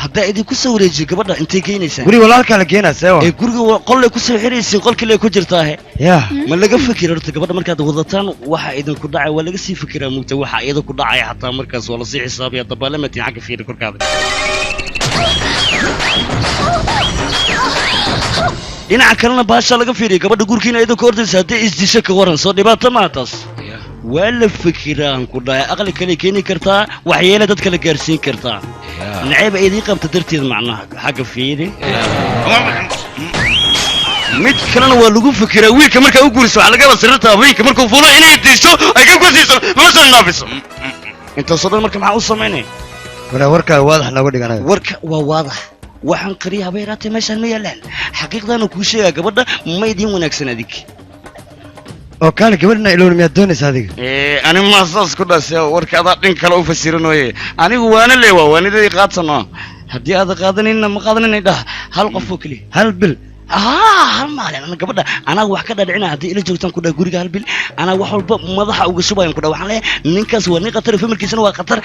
haddaa idinku soo wareejiyo gabadha intay geynaysaa guriga walaalkaa la keenaa seewa ee guriga qolle ku soo xiraysiin qolkii ku jirtaahe ya ma laga fikir horta gabadha markaad wadataan waxa idinku dhacay waa laga sii fikiraa mugta waxa iyada ku dhacay xataa markaas waa la sii xisaabiyaa dabaalamatiin xagga fiiri korkaada dhinaca kalena baasha laga fiiriya gabadha gurkiina iyada ku ordaysa haddii isdisho ka waran soo dhibaato maa taas waa la fikiraan ku dhahay aqli kale keeni kartaa waxyeele dadka la gaarsiin kartaa nacayb ay idin qabta darteed macnaha xagga fiiri mid kalena waa lagu fikiraa wiilka markaa u guuriso waxaa laga basirta wiilka markuu fulo inay disho ay ka guursiiso nolosha naafiso intaasoo dhan marka maxaa u samaynaya warkaa waadax nooga dhiganayo warka waa waadax waxaan qariya habeeraatay meeshaan ma yaalaan xaqiiqdaanu kuu sheegaa gabadha ma idiin wanaagsan adig oo kaale gabadhina ilown miyaad doonaysa adiga ani ma saas ku dhasay warka adaa dhin kale u fasiranaye anigu waana leewa waanidii qaadsanoo haddii aada qaadanayna ma qaadanayna dhah hal qof oo keliya hal bil hal maalin ana gabadha anaa wax ka dhadhicina haddii ila joogtaan ku dhaha guriga hal bil anaa wax walba madaxa uga shubayan ku dhaha waxaan leeyahay ninkaas waa nin khatar familkiisana waa khatar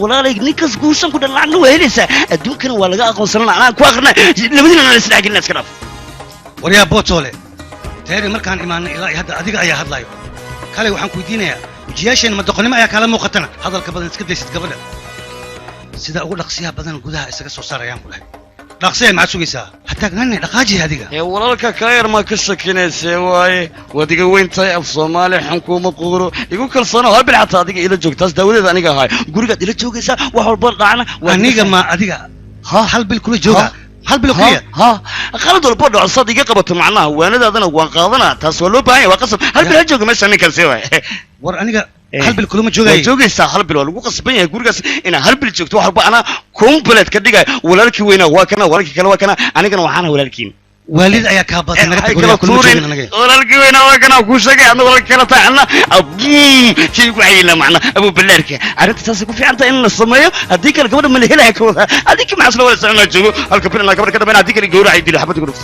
walaalay ninkaas guursan ku dhaha lacagna waa helaysaa adduunkana waa laga aqoonsanana anaa ku aqrina labadiina la isdhexgelina iska dhaaf waryaa bootole teeri markaan imaanay ilaa hadda adiga ayaa hadlayo kale waxaan ku weydiinayaa wejiyaasheenna madoqonnimo ayaa kaala muuqatana hadalka badan iska daysid gabadha sida ugu dhaqsiyaha badan gudaha isaga soo saarayaan ku dhahay dhaqsiya maxaad sugaysaa ha taagnaanay dhaqaajihi adiga walaalka kaa yar maa ka shakinayse waaye waad iga weyn tahay af soomaali xankuuma quuro igu kalsoona hal bil xataa adiga ila joogtaas daawadeeda aniga ahaay gurigaad ila joogaysaa wax walba dhacna aniga ma adiga hal bil kula jooga hal bil kaliya qalad walba dhaco sad iga qabato macnaha waanadaadana waan qaadanaa taas waa loo baahan yahay waa qasab hal bil ha jooga meesha ninkan see waay war aniga hal bil kulama joogay joogaysaa hal bil waa lagu qasban yahay gurigaas inaa hal bil joogto wax walba anaa complete ka dhigay walaalkii weynaa waa kana walaalkii kale waa kana anigana waxaana walaalkiin waalid ayaa kaa badan naga tagoo kulama joogin anaga walaalkii weynaa waa kana ku sheegay adna walaalkii kale tahay anna kii ku xayina macna abu balaarka arinta taas ku fiican tahay in la sameeyo haddii kale gabadha ma la helaya ka wada adii maxaa la wada socon joogo halka bil gabadha ka dhameyn haddii kale gowrac ay dilo xabad guruf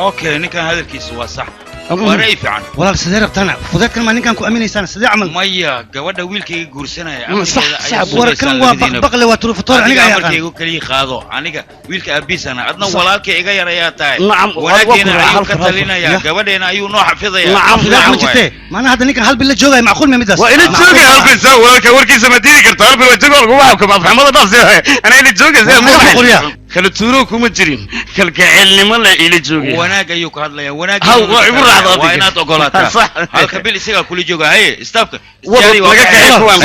okay ninkan hadalkiisu waa sax ورأي فعلا والله سيدي ربطانا فضيت كلمة نكان كو أميني سنة سيدي عمل مايا قوانا ويلكي قرسنا صح وركن وبقلي وتروفطور عنيقا يا غان عنيقا كلي خاضو عنيقا ويلكي أبيسانا أدنا ولالكي إيقا يا رياتاي نعم ولكن أيو كتلينا يا قوانا أيو نوع حفظة يا نعم معنى هذا نكان هل بالله جوغا معقول ما مدرس وإن الجوغا هل بالله ولكن وركي سمديني كرت هل بالله جوغا وقوعكم أفهم هذا نفسي أنا إلي جوغا زي مو kala tuuro kuma jirin kalgaceelnimo la ila joogay wanaag ayuu ka hadlaya wanaag waa inaad ogolaataa halka bil isaga kula jooga haye staafka laga kaxay kuwaan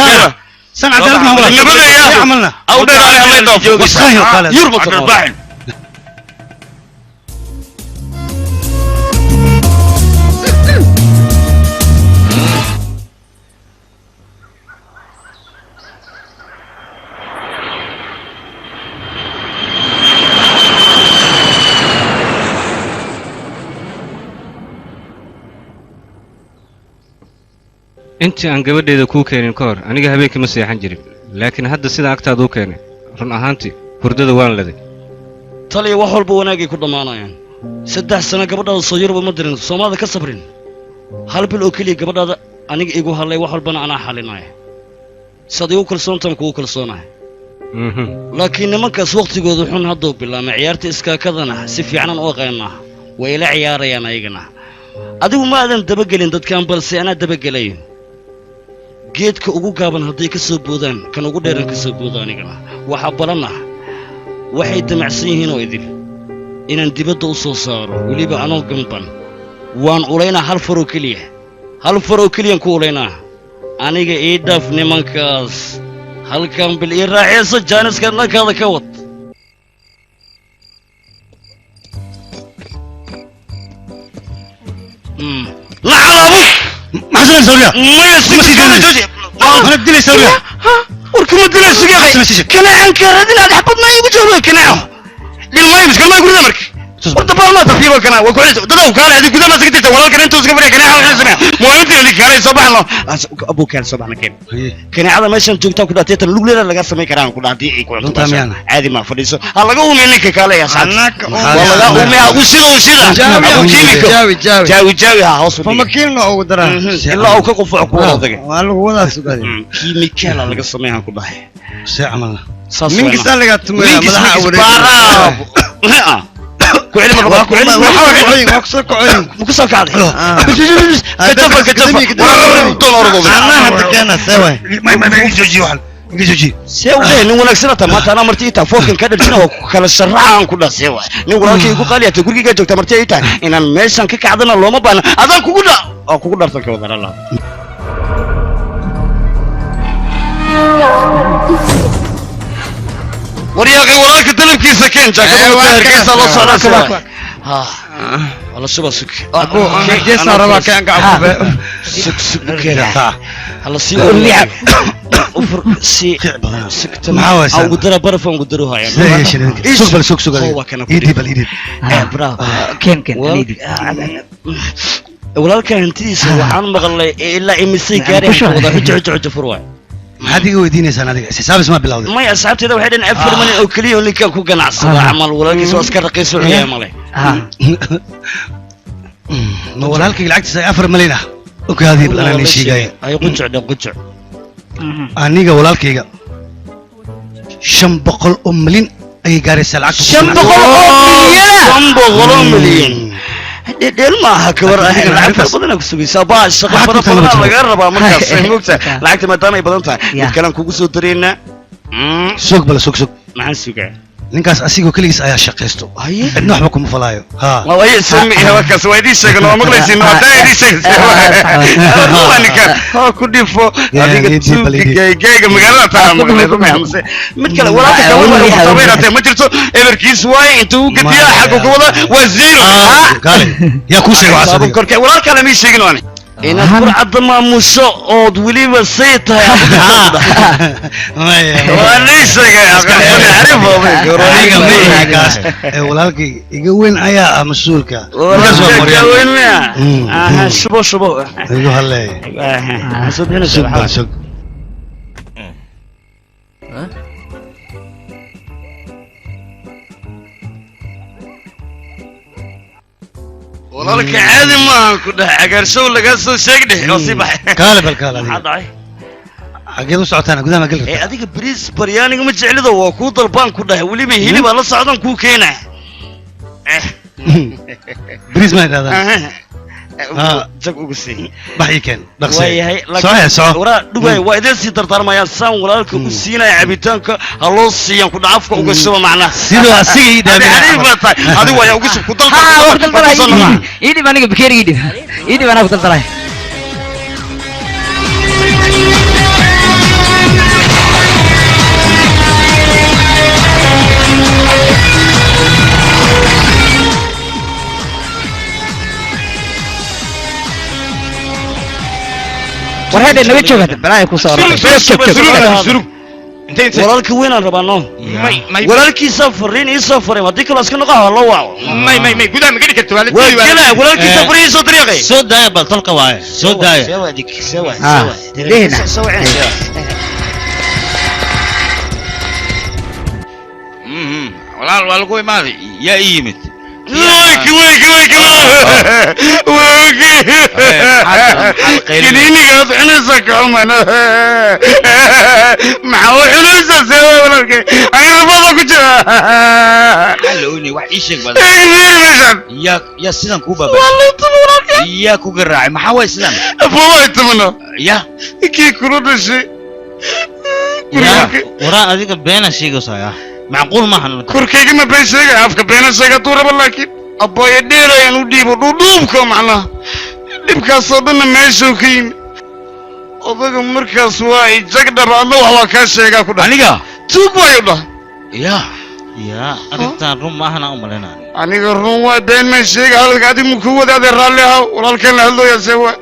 san cadaalad ma wala nabadaya amalna aw dheer aan la dhaafo wasaayo kala yurmata baahin intii aan gabadheeda kuu keenin ka hor aniga habeenkii ma seexan jirin laakiin hadda sidaan agtaada u keenay run ahaantii hurdada waan leday taliya wax walba wanaagay ku dhammaanayaan 3 sano gabadhaada soo yarba ma dirin Soomaalida ka sabrin hal bil oo kaliya gabadhaada aniga igu hadlay wax walbana anaa xalinaya sadii u kalsoontan ku kalsoonahay laakiin nimankaas waqtigoodu xun haduu bilaamay ciyaarta iskaakadana si fiican oo qeynaa way la ciyaarayaan ayagana adigu ma aadan dabagelin dadkan balse anaa dabagelayo geedka ugu gaaban haday ka soo boodaan kan ugu dheeran ka soo boodaanigana waxa balana waxay damacsan yihiin oo idil inaan dibadda u soo saaro waliba anoo gamban waan uleynaa hal faro kaliya ku uleynaa aniga ii dhaaf nimankaas halkan bil ii raaxayso jaaniska dhankaada ka wad لعلابك محسن سوريا ما يسوي أنا بدي سوريا وركم بدي سوريا كنا عنك هذين هذا حبط ما يبجوا كنا للما يمش كل ما يقول ذمرك horta baa ma tafiibo kana waa ku celiso dadaw kaale hadii gudaha ma sagtay walaalkan intuu iska fadhiya kana waxa xisna mooyintii li kaale soo baxno abu kaale soo baxna keen kanaacada meeshan joogtaan ku dhaatay tan lugleeda laga sameey karaan ku dhaatay ay ku cunto caadi ma fadhiiso ha laga uumay ninka kaale ya saad walaga uumay ugu sida jaawi ha hoos fama kiilno ugu daraa ilaa uu ka qufaco ku wada tagay waa lagu wadaa sugaday kiimikaal laga sameeyay ku dhahay see camal minki salaga tumay madaxa wareeg كعلم الرباط كعلم وكسر كعلم وكسر كعلم كتف أنا حتى كنا سوي ما يجي واحد يجي سوي نقول لك سنة ما أنا مرتي تفوق كذا جنا وكلا الشرعان كلها سوي نقول لك يقول قال يا تقول كي جت مرتي تاني إن المشان كي كعدنا الله ما بنا هذا كوكولا أو كوكولا تركوا ذا الله ورياقي وراك تلم كيسة كين جاك كيسة الله صلاة ها والله شو بسك أبو كيسة ربا كان قاعد سك كذا الله سيء اللعب أفر سيء سكت معاوس أو قدرة برفون قدروها يعني سوق هو كان إيدي بالإيدي برافو كين إيدي ولكن أنتي سوى عن مغلى إلا إمسي كاري حج فروع maxaad iga weydiinaysaa adiga xisaab isma bilowday may asxaabteeda waxay dhan afar man oo kaliya oo ninka ku ganacsada amal walaalkiis waa iska raqiis u yahay male ma walaalkayga lacagtiisa ay 4 malyan ah oo ka hadii bal aan sheegay ay qujuc aniga walaalkayga 500 oo malyan ay gaaraysaa lacagta 500 milyan ديل ما هكبر العفو بدنا كسوي صباح الشغل بدنا laga rabaa markaas moogta lacagta maadaama ay badan tahay mid kale kugu soo dareena suuq maxaan suuqa ninkaas asigoo kaligiis ayaa shaqeysto cidna waxba kuma falaayo ha ma way sami halkaas way idin sheegan oo maqlaysiin oo taa idin sheegan ninka ha ku dhifo adiga geega magaalada taa maqlayso maxamse mid kale walaalka kale sameeyay ma jirto eberkiis way intuu gadiya xaq ugu wada waa zero kale yaa ku sheegay waxa korkay walaalka la mi sheegin waani inaad burcadda maamusho ood weliba say tahay walaalkay iga weyn ayaa ah mas-uulka shubo igu halleey walaalka caadi maahan ku dhahay cagaarshow laga soo sheegdhe oo si baxay kaale maxaa dhacay xageed u socotaan gudaha ma gal kartaa adiga bariis baryaaniga ma jeclido waa kuu dalbaan ku dhahay weliba hilib aan la socdan kuu keenaa bariis ma idhahdaan jag ugu sii baxii keen dhaqsay waraa dhugay waa idin sii dardaarmayaan saan walaalka u siinaya cabitaanka ha loo siiyan ku dhacafka uga shuba macnaha sidoo asigii daabina adigu waa ugu shub ku dalbaa idib aniga bakeeri idib anaga ku dalbalay warheed naga joogada balaa ku soo walaalka weyn aan rabaano walaalkiisa fariin ii soo faray hadii kale iska noqo loo waaco may gudaha ma geli karto walaalkiisa fariin soo dariiqay soo daaya bal talqa waaye soo daaya walaal waa lagu imaaday yaa ii yimid كنيني قاعد حنسة كمان معه حنسة سوى ولا كي أنا رفضك جا حلوني وحيشك بدل يا سلام كوبا والله تبارك يا كوكا راعي ما حوي سلام فوائد منه يا كي كرود الشيء وراء هذيك بين الشيء قصايا معقول ما حنو كركيك ما بين شيء عارفك بين الشيء طورة بالله كي أبا يدير يعني وديبه ودوبكم معنا ديبكاس صدنا ماشوا كين أبغى مركز واي جقدر الله وهو كاشيء كده أنيقا توبوا يلا يا أنت روم ما هنا أمرنا أنيقا روم واي بين ما شيء هذا قاعد مكوّد هذا الرالها ولا كان هذا يسوى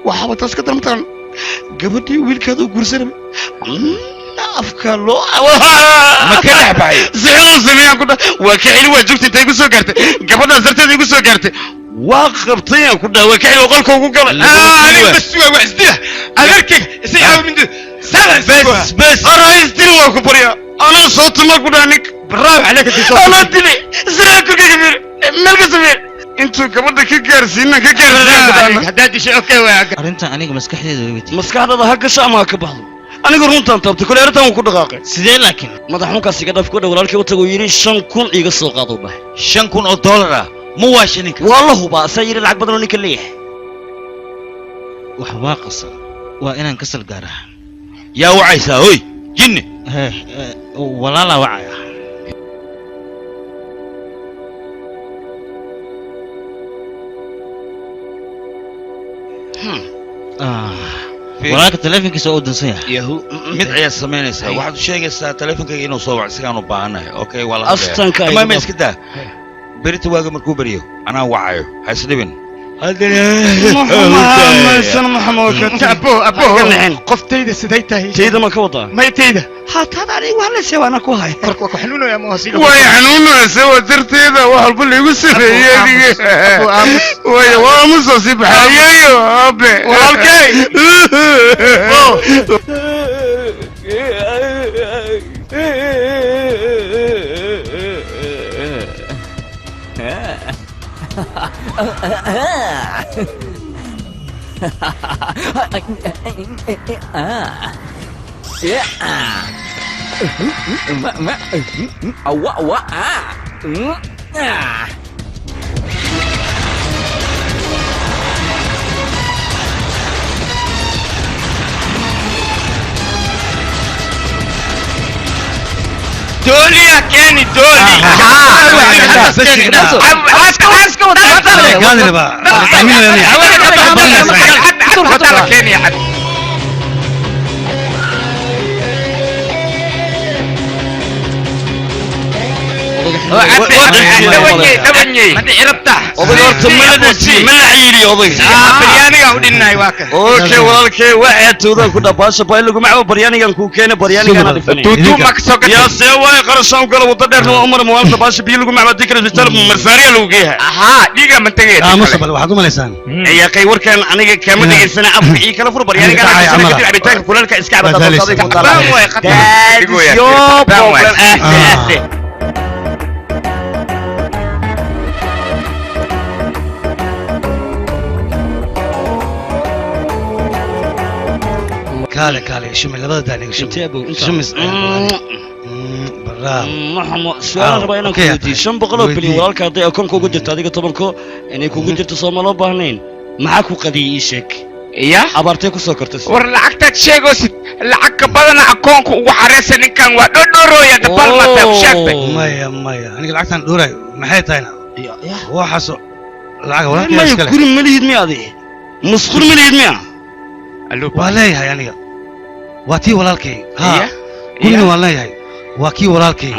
وحاول تسكت مثلا قبلتي ويل كذا قرصنا afka loo ma ka dhex baxay sixir sameeyaan ku dhaa waa ka xili waa joogtay intay ku soo gaartay gabadhaas darteed igu soo gaartay waa qabtay aan ku dhaa waa ka xili qolka ugu galay aniga bas waa isdila adeerkayga isay aawmindu bas arais dil waa ku baryaa anaa soo tuma ku dhaa nik bravo عليك انت anaa dili sidaa ku kagabir meel ka samee intuu gabadha ka gaarsiina ka gaarsiina haddaad dishay okay waa arrintan aniga maskaxdeeda way weytay maskaxdada ha gasho ama ha ka baxdo aniga runtaan taabtay kule arrintan wuu ku dhaqaaqay sidee laakiin madaxuunkaas iga dhaf ku dhow walaalkii u tago yidhi 5,000 iga soo qaado bahay $5,000 ma waasha ninka waa la hubaa asaa yidhi lacag badan oo ninka leeyahay wax waa qasal waa inaan kasal gaaraa yaa wacaysaa hoy jinni walaalaa wacaya walaalka taleefankiisa oo dansan yahay yahu mid ayaad samaynaysaa waxaad u sheegaysaa taleefonkayga inuu soo waco sigaan u baahanahay okay waa la astanka ma iska daa berita waaga markuu beriyo anaa wacayo ha isdhibin qoftayda siday tahay tayda ma ka wadaa maytayda hataan aniga wax la sheegaa ku hay korka ku xanuunaya ma hasiin way xanuunaysa waa darteeda wax walba lagu sameeyay way waa muso si baxayo abe walaalkay دولي يا كاني دولي قادر بقى كاني حد اوكي والله واحد تودا كنا باشا باي لو معو بريانيgan ku keenay baryaanigan dhifnay tuutu makso ka yaa see way qarashan kala wada dheerna umar muwalka baasha biyo lagu macba dikra bital marfaariya lagu geeyaa aha dhiga man tagay musabal waxaad u malaysaan ayaa kay warkan aniga kama dhigaysana afka ii kala fur baryaanigan kadib cabitaanka kulalka iska cabada dadka ku dalaan way qatar yo problem كالي شمل لبدا داني شمل شمس محمد سؤال ربا inaan ku weydiiyo 500 bilyan walaalka haday akoonka ugu jirto adiga 10 inay kugu jirto Soomaaliya baahnayn maxaa ku qadiyay sheek ya abartay ku soo kortay war lacagta sheegoosid lacag badan akoonka ugu xareysan ninkan waa dhodorooya dabaalmata sheegtay maya aniga lacagtan dhooray maxay tahay waxaas lacag walaalka iskale ma guri malihid miyaadi musqul malihid miyaa waa leeyahay aniga waa tii walaalkay ha gurina waa leeyahay waa kii walaalkay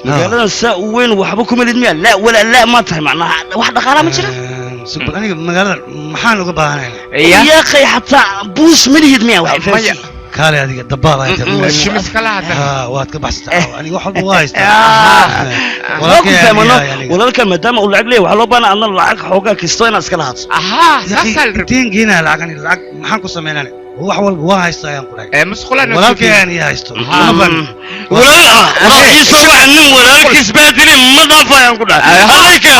magaalada saa u weyn waxba kuma lid miyaa la wala la ma tahay macnaha wax dhaqaala ma jira subal aniga magaalada maxaan uga baahanahay ya qay hataa buus malihid miyaa wax fahmay kaale adiga dabaal ay tahay shimis kala hada waad ka baxsataa aniga wax walba waa haystaa walaalka maadaama uu lacag leeyahay waxa loo baahnaa adna lacag xoogaa kisto inaad iska lahaato aha sasal tingina lacag maxaan ku sameynaa wax walba waa haystaa ayaan ku dhahay masquulana walaalkay aan haysto isoo wax nin walaalkiis baadilin ma dhaafayaan ku dhahay halayka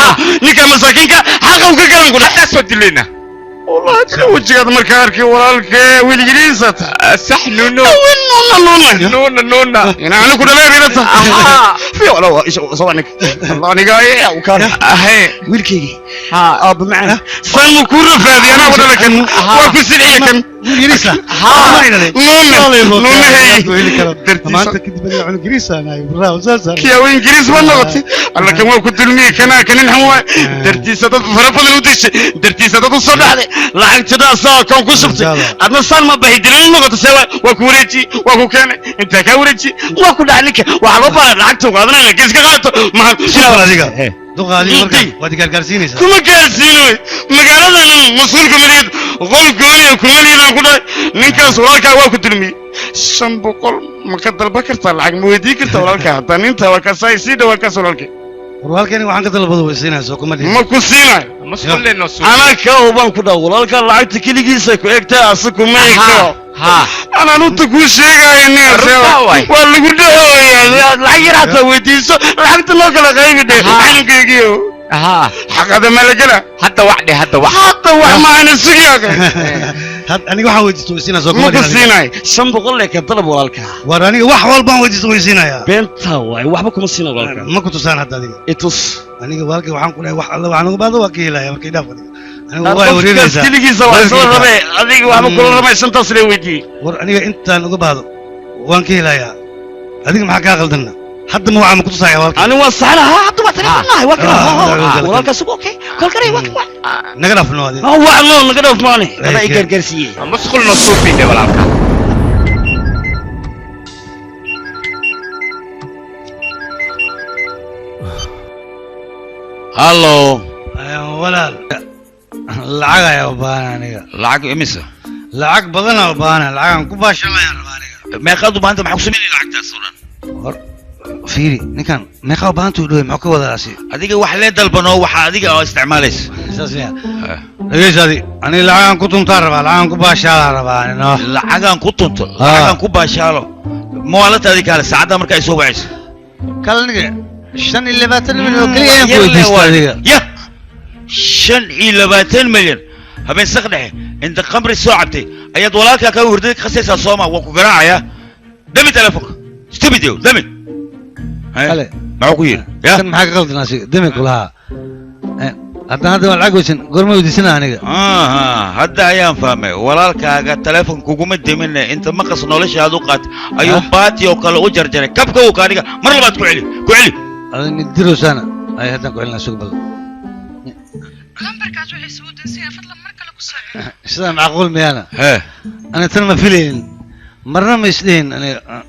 ninka masaakiinka xaqa u ka galan ku dhahay soo dilina والله وجهك مركارك ورالك ويلجليسة صح نونو نونا انا كنا لا بينتا في ولا صوانك الله نقاي وكان ويلكي اب معنا سن كل فادي انا ولا لك وفي سريه كان جريسة ما انت كنت بدي على جريسة انا برا وزازا يا وين جريس ما نغطي الله كان كنت المي كان هو درتي سدد فرفض الودش درتي سدد الصدع lacagtada saa kan ku subtay adna san ma bahidin noqoto sawa waa ku wareeji waa ku keenay inta ka wareeji waa ku dhaclinka waxa loo baahan lacagta qaadanaya kiiska qaato ma shaqo adiga duqaadi markaa waad gaarsiinaysaa kuma gaarsiino magaaladan mas'uulka mareed qol gooni ku leeyahay ku dhaay ninkaas walaalka waa ku dulmiyay 500 ma ka dalba kartaa lacag ma weydii kartaa walaalka hadda ninta waa ka saay sii dhawa ka soo walaalka walaalkani waxaan ka dalbado weysiinaa soo kuma ma ku siinay mas'uulina soo ana ka uban ku dhaw walaalka lacagta kiligiisa ku egtaa asagu ma eegto أنا نطق وشيء الناس واللي قلت لا يراته وديسه لعبت لك لا غير ده أنا كيجيو حق هذا مالك لا حتى واحد ما أنا سياق أنا واحد وديسه ويسينا زوج ما كسيناي سام بقول لك طلب والك وراني واحد والبان وديسه ويسينا يا بنت هواي واحد بكم السينا والك ما كنت سان هذا دي إتوس أنا والك وحن كنا واحد الله وحنا بعده وكيلا يا كيدا فدي أنا والله أريد أن تلقي زواج ربي أديك واحد كل ربي سنتصري ويجي وراني أنت نقول بعده وان كيلا يا أديك ما حكى غلطنا حد ما وعم كنت صايع والك أنا وصلها حد ما تلقى والله والك سوق أوكي كل كريه والك نقرأ في نوادي هو الله نقرأ في ماني هذا يقدر كرسي مسخول نصوب في ده والله هالو ولا العقا يا بانا نيجا لعق إمسا لعق بدنا بانا العقا كوباش الله يا بانا ما خدوا بانت محكومين لعق تاسوران فيري نكان ما خاو بانتو دوي معك ولا أسي هذيك وحلات البنو وحديك أو استعماليس أساسيا ليش هذه أنا العقا كنت متعرف العقا كوباش الله ربنا نو العقا كنت العقا كوباش الله موالات هذيك على السعادة مركز يسوي عيس كل نيجا شن اللي باتن من وكليه يا شن إلى 200 مليون هبين سقنعه أنت قمر الساعتي أيد ولاك كا وردك خسيس الصومة وكجراعة يا دمي تلفك استبديو دمي هلا معقول يا كان معك غلط ناسي دمي كلها هذا العقوسن قرمي وديسنا هنيجا هذا أيام فهمه ولاك كا تلفون كوكومة دمنا أنت ما قصنا ولا شيء هذوقات أيوم باتي وكلا أجر جري كم كو كاريجا مرة بات كعلي هذا نديرو سنة أي هذا كعلنا سوق بل لمبركاز وحي سود نسيها فضلا مركا لكو صحيح إذا معقول ميانا أنا ترى فيلين مرة ما يسلين أنا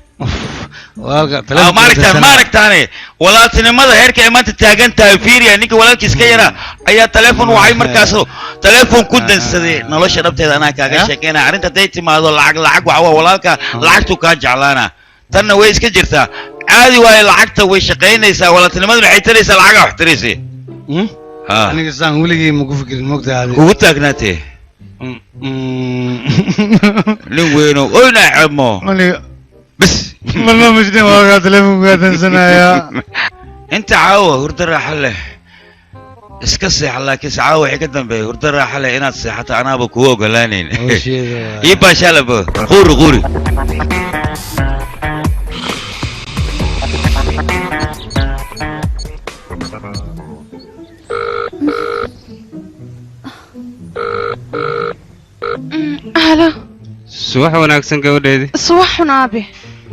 مارك تاني ولا تنمى هيرك ما تتاجن تايفيريا نيك ولا كيسكيرا أي تلفون وعي مركزه تلفون كودن سدي نلاش ربط أنا كاجا شكينا عرنت تيجي ما هذا العق وعوا ولا كا العقتو كاجعلانا تنا ويس كجرتا عادي واي العقتو ويش شقينا ولا تنمى العيتريس العق احتريسي أنا كسان ولي مقفك المقطع هذا وتاك ناتي لين وينو أنا عمو بس والله مش دي واقع تلفون قاعد سنة يا أنت عاوة ورد الرحلة اسكسي حلا كيس عاوة حكتن بي ورد الرحلة إنا حتى أنا بكوه قلانين يبا شالبه غوري هلا subax wanaagsan gabadheedii subax xun aabe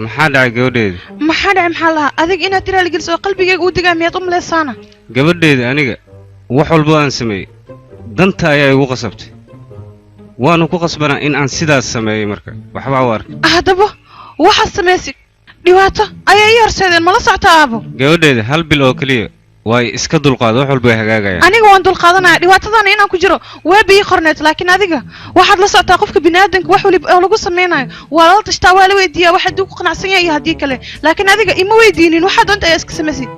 maxaa dhacay gabadheedii maxaa dhacay maxaa lahaa adig inaad tiraali geliso qalbigayga u digaa miyaad u maleysaana gabadheedii aniga wax walba aan sameeyey danta ayaa igu qasabtay waanu ku qasbanaa in aan sidaas sameeyey marka waxbaa u arkay haddaba waxaad samaysay dhibaato ayaa ii horseedeen mala socta aabo gabadheedii hal bil oo keliya way iska dulqaad wax walba way hagaagayaan aniga waan dulqaadanaya dhibaatadana inaan ku jiro waa bii qorneed laakiin adiga waxaad la socotaa qofka bini'aadanka wax waliba oo lagu sameynayo waa lala tashtaa waa la weydiiyaa wax hadduu ku qanacsan yahay iyo haddii kale laakiin adiga ima weydiinin waxaad doonta ayaa iska samaysay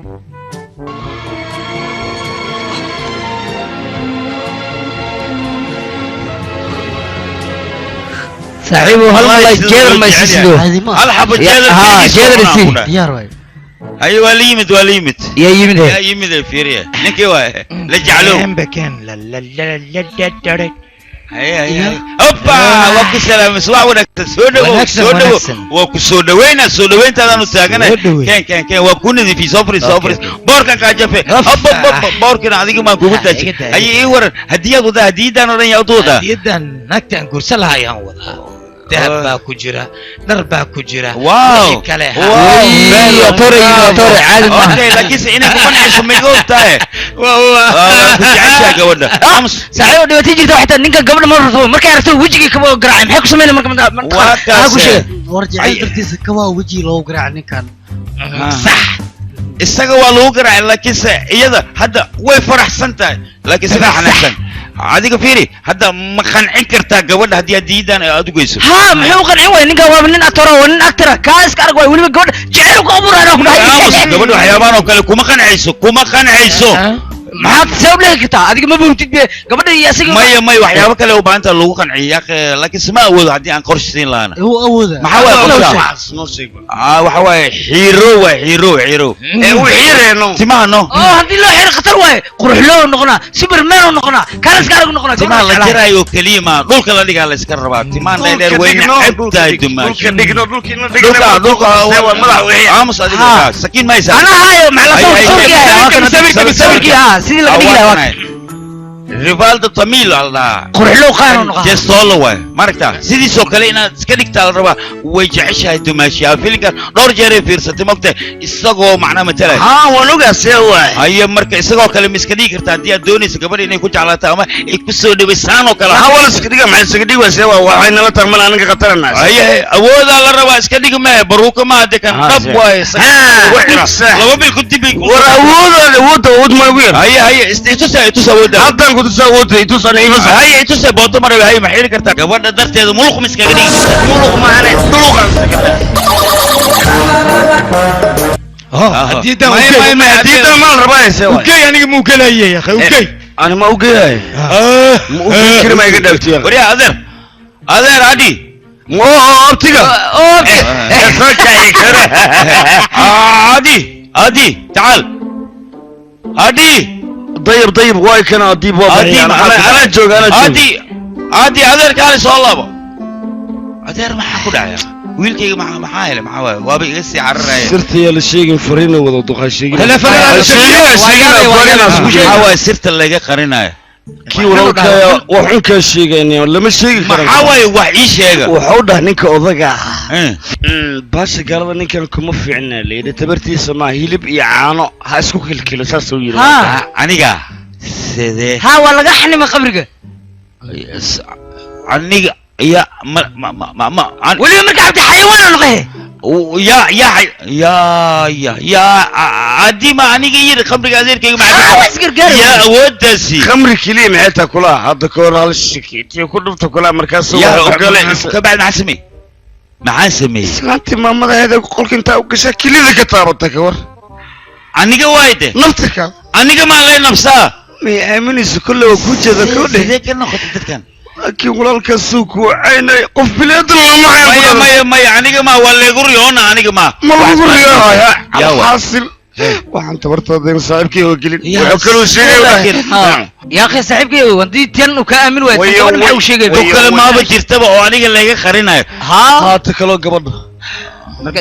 صاحبه هلا جير ما يسيسلو هل حب جير يسي يا ايوه ليمت يا يمد فيريا نكي واي لجعلوه بكن لا لا لا لا لا هيا اوبا وكو سلام سوا سودو وكو سودوين تانا نتاغنا كان وكون في صفر بوركان كاجفه بوركان اديك ما كوبتاج اي اي ور هديه ودا هديدان ورن يودودا هديدان نكتان غرسلها يان ودا دهب كجرا درب كجرا واو يا ترى عادي اوكي لكن انك كمان سميغو تاي واو كجعشا غودا امس صاحب دبتي جيرتا حتى نينكا غبل مرتو markay aragto wajigi kaba garaac maxay ku sameeyeen marka waa ku sheeg warjacay dartiisa kaba waji loo garaac ninkan sax isaga waa loo garaac laakiin iyada hadda way faraxsan tahay laakiin sida xanaaqsan adiga fiiri hadda ma qancin kartaa gabadha haddii diidan aad u geyso ها محو قنعين وين نقا ومن أكتر ومن أكتر كاس كارك وين ولي بقول جعلوا قبر أنا gabadha waxyaabaan oo kale kuma qancayso maxaad sabab leeyahay kitaa adiga ma buuntid gabadha iyo asiga may waxyaabo kale u baahanta lagu qanciyo laakiin sama awoodo haddii aan qorsheyn laana هو أودا waxa waaye xiiro u xiireeno timahano oo haddii loo xiro khatar waaye qurux loo noqonaa superman noqonaa karas kaarag noqonaa timaha la jiraayo kaliya dhulka la dhigaa la iska rabaa timaha dheer weyn abtaay dumaasho dhulka madax weey aamus adiga sakiin maysa ana haayo macla sawirkiisa sidii laga dhigi lahaa rivaldo tamil alla qurxlo qaano noqon jeestolo way maragta sidii soo kale inaad iska dhigtaa la rabaa way jeceshahay dumaashiya filinka dhowr jeer fiirsatay mogta isagoo macna matalay waan ogaasay way ayo marka isagoo kale miska dhigi kartaa haddii aad doonayso gabadh inay ku jeclaato ama ay ku soo dhawaysaan oo kale wala iska dhiga maxay iska dhigaysay waxay nala tagman anaga qatarana ayo awooda la rabaa iska dhig ma baruuka ma hadda kan dab way laba bil ku dibi war awooda ma weyn ayo istusa awooda hadda ku tusawooday tusana ifas هاي تسا بوتو مرة هاي محيل كرتا قبل درت هذا ملوك مسكين ملوك ما أنا ملوك هديدا ما هديدا ما الرباية سوا اوكي يعني مو كلا يا اخي اوكي انا ما اوكي مو كده ما يقدر يا وريا أذر عادي مو ابتيكا عادي تعال طيب واي كان اديب انا جوج عادي أذر كان صلابه أذر ما حكوا داعي ويلكي ما حايل ما حاول وابي يسي عرّي صرت يا الشيء فرينا ولا دخل شيء لا حاول صرت اللي جا قرينا كي ولا وحن كشيء يعني ولا مش شيء ما حاول وحي شيء وحوده نك أضجع باش قال نك كم في عنا اللي إذا تبرتي سما هيلب يعانو هاسكوك الكيلو ساسوي ها عنيقة سيدي ها ولا جحني ما قبرك عنيقة يا ما ولي ما قاعد حيوان ولا يا عادي ما عنيقة ير خمر قادر كي ما يا ودسي خمر كلي معتها كلها هذا كورال الشكي كلهم تاكلها مركز كبعد معاسمي سمعت ماما هذا قولك انت وقشا كلي ذا كتابتك ور عنيقة وايده نفسك عنيقة ما غير نفسها ما يأمنيش كله وكوجة ذا كله ذيك أنا خدت كان لكن ولا الكسوك وعيني قف بلاد ما عنيقة ما ولا يقول هنا عنيقة ما يقول يا حاصل waxaan tabartooda saaxiibkii oo gelin wuxuu kala sheegay يا أخي صاحبك ودي تيان وكامل وين تقول ما وشيء كل ما بجرتبه وعنيقة اللي قرينا ها تكلو قبض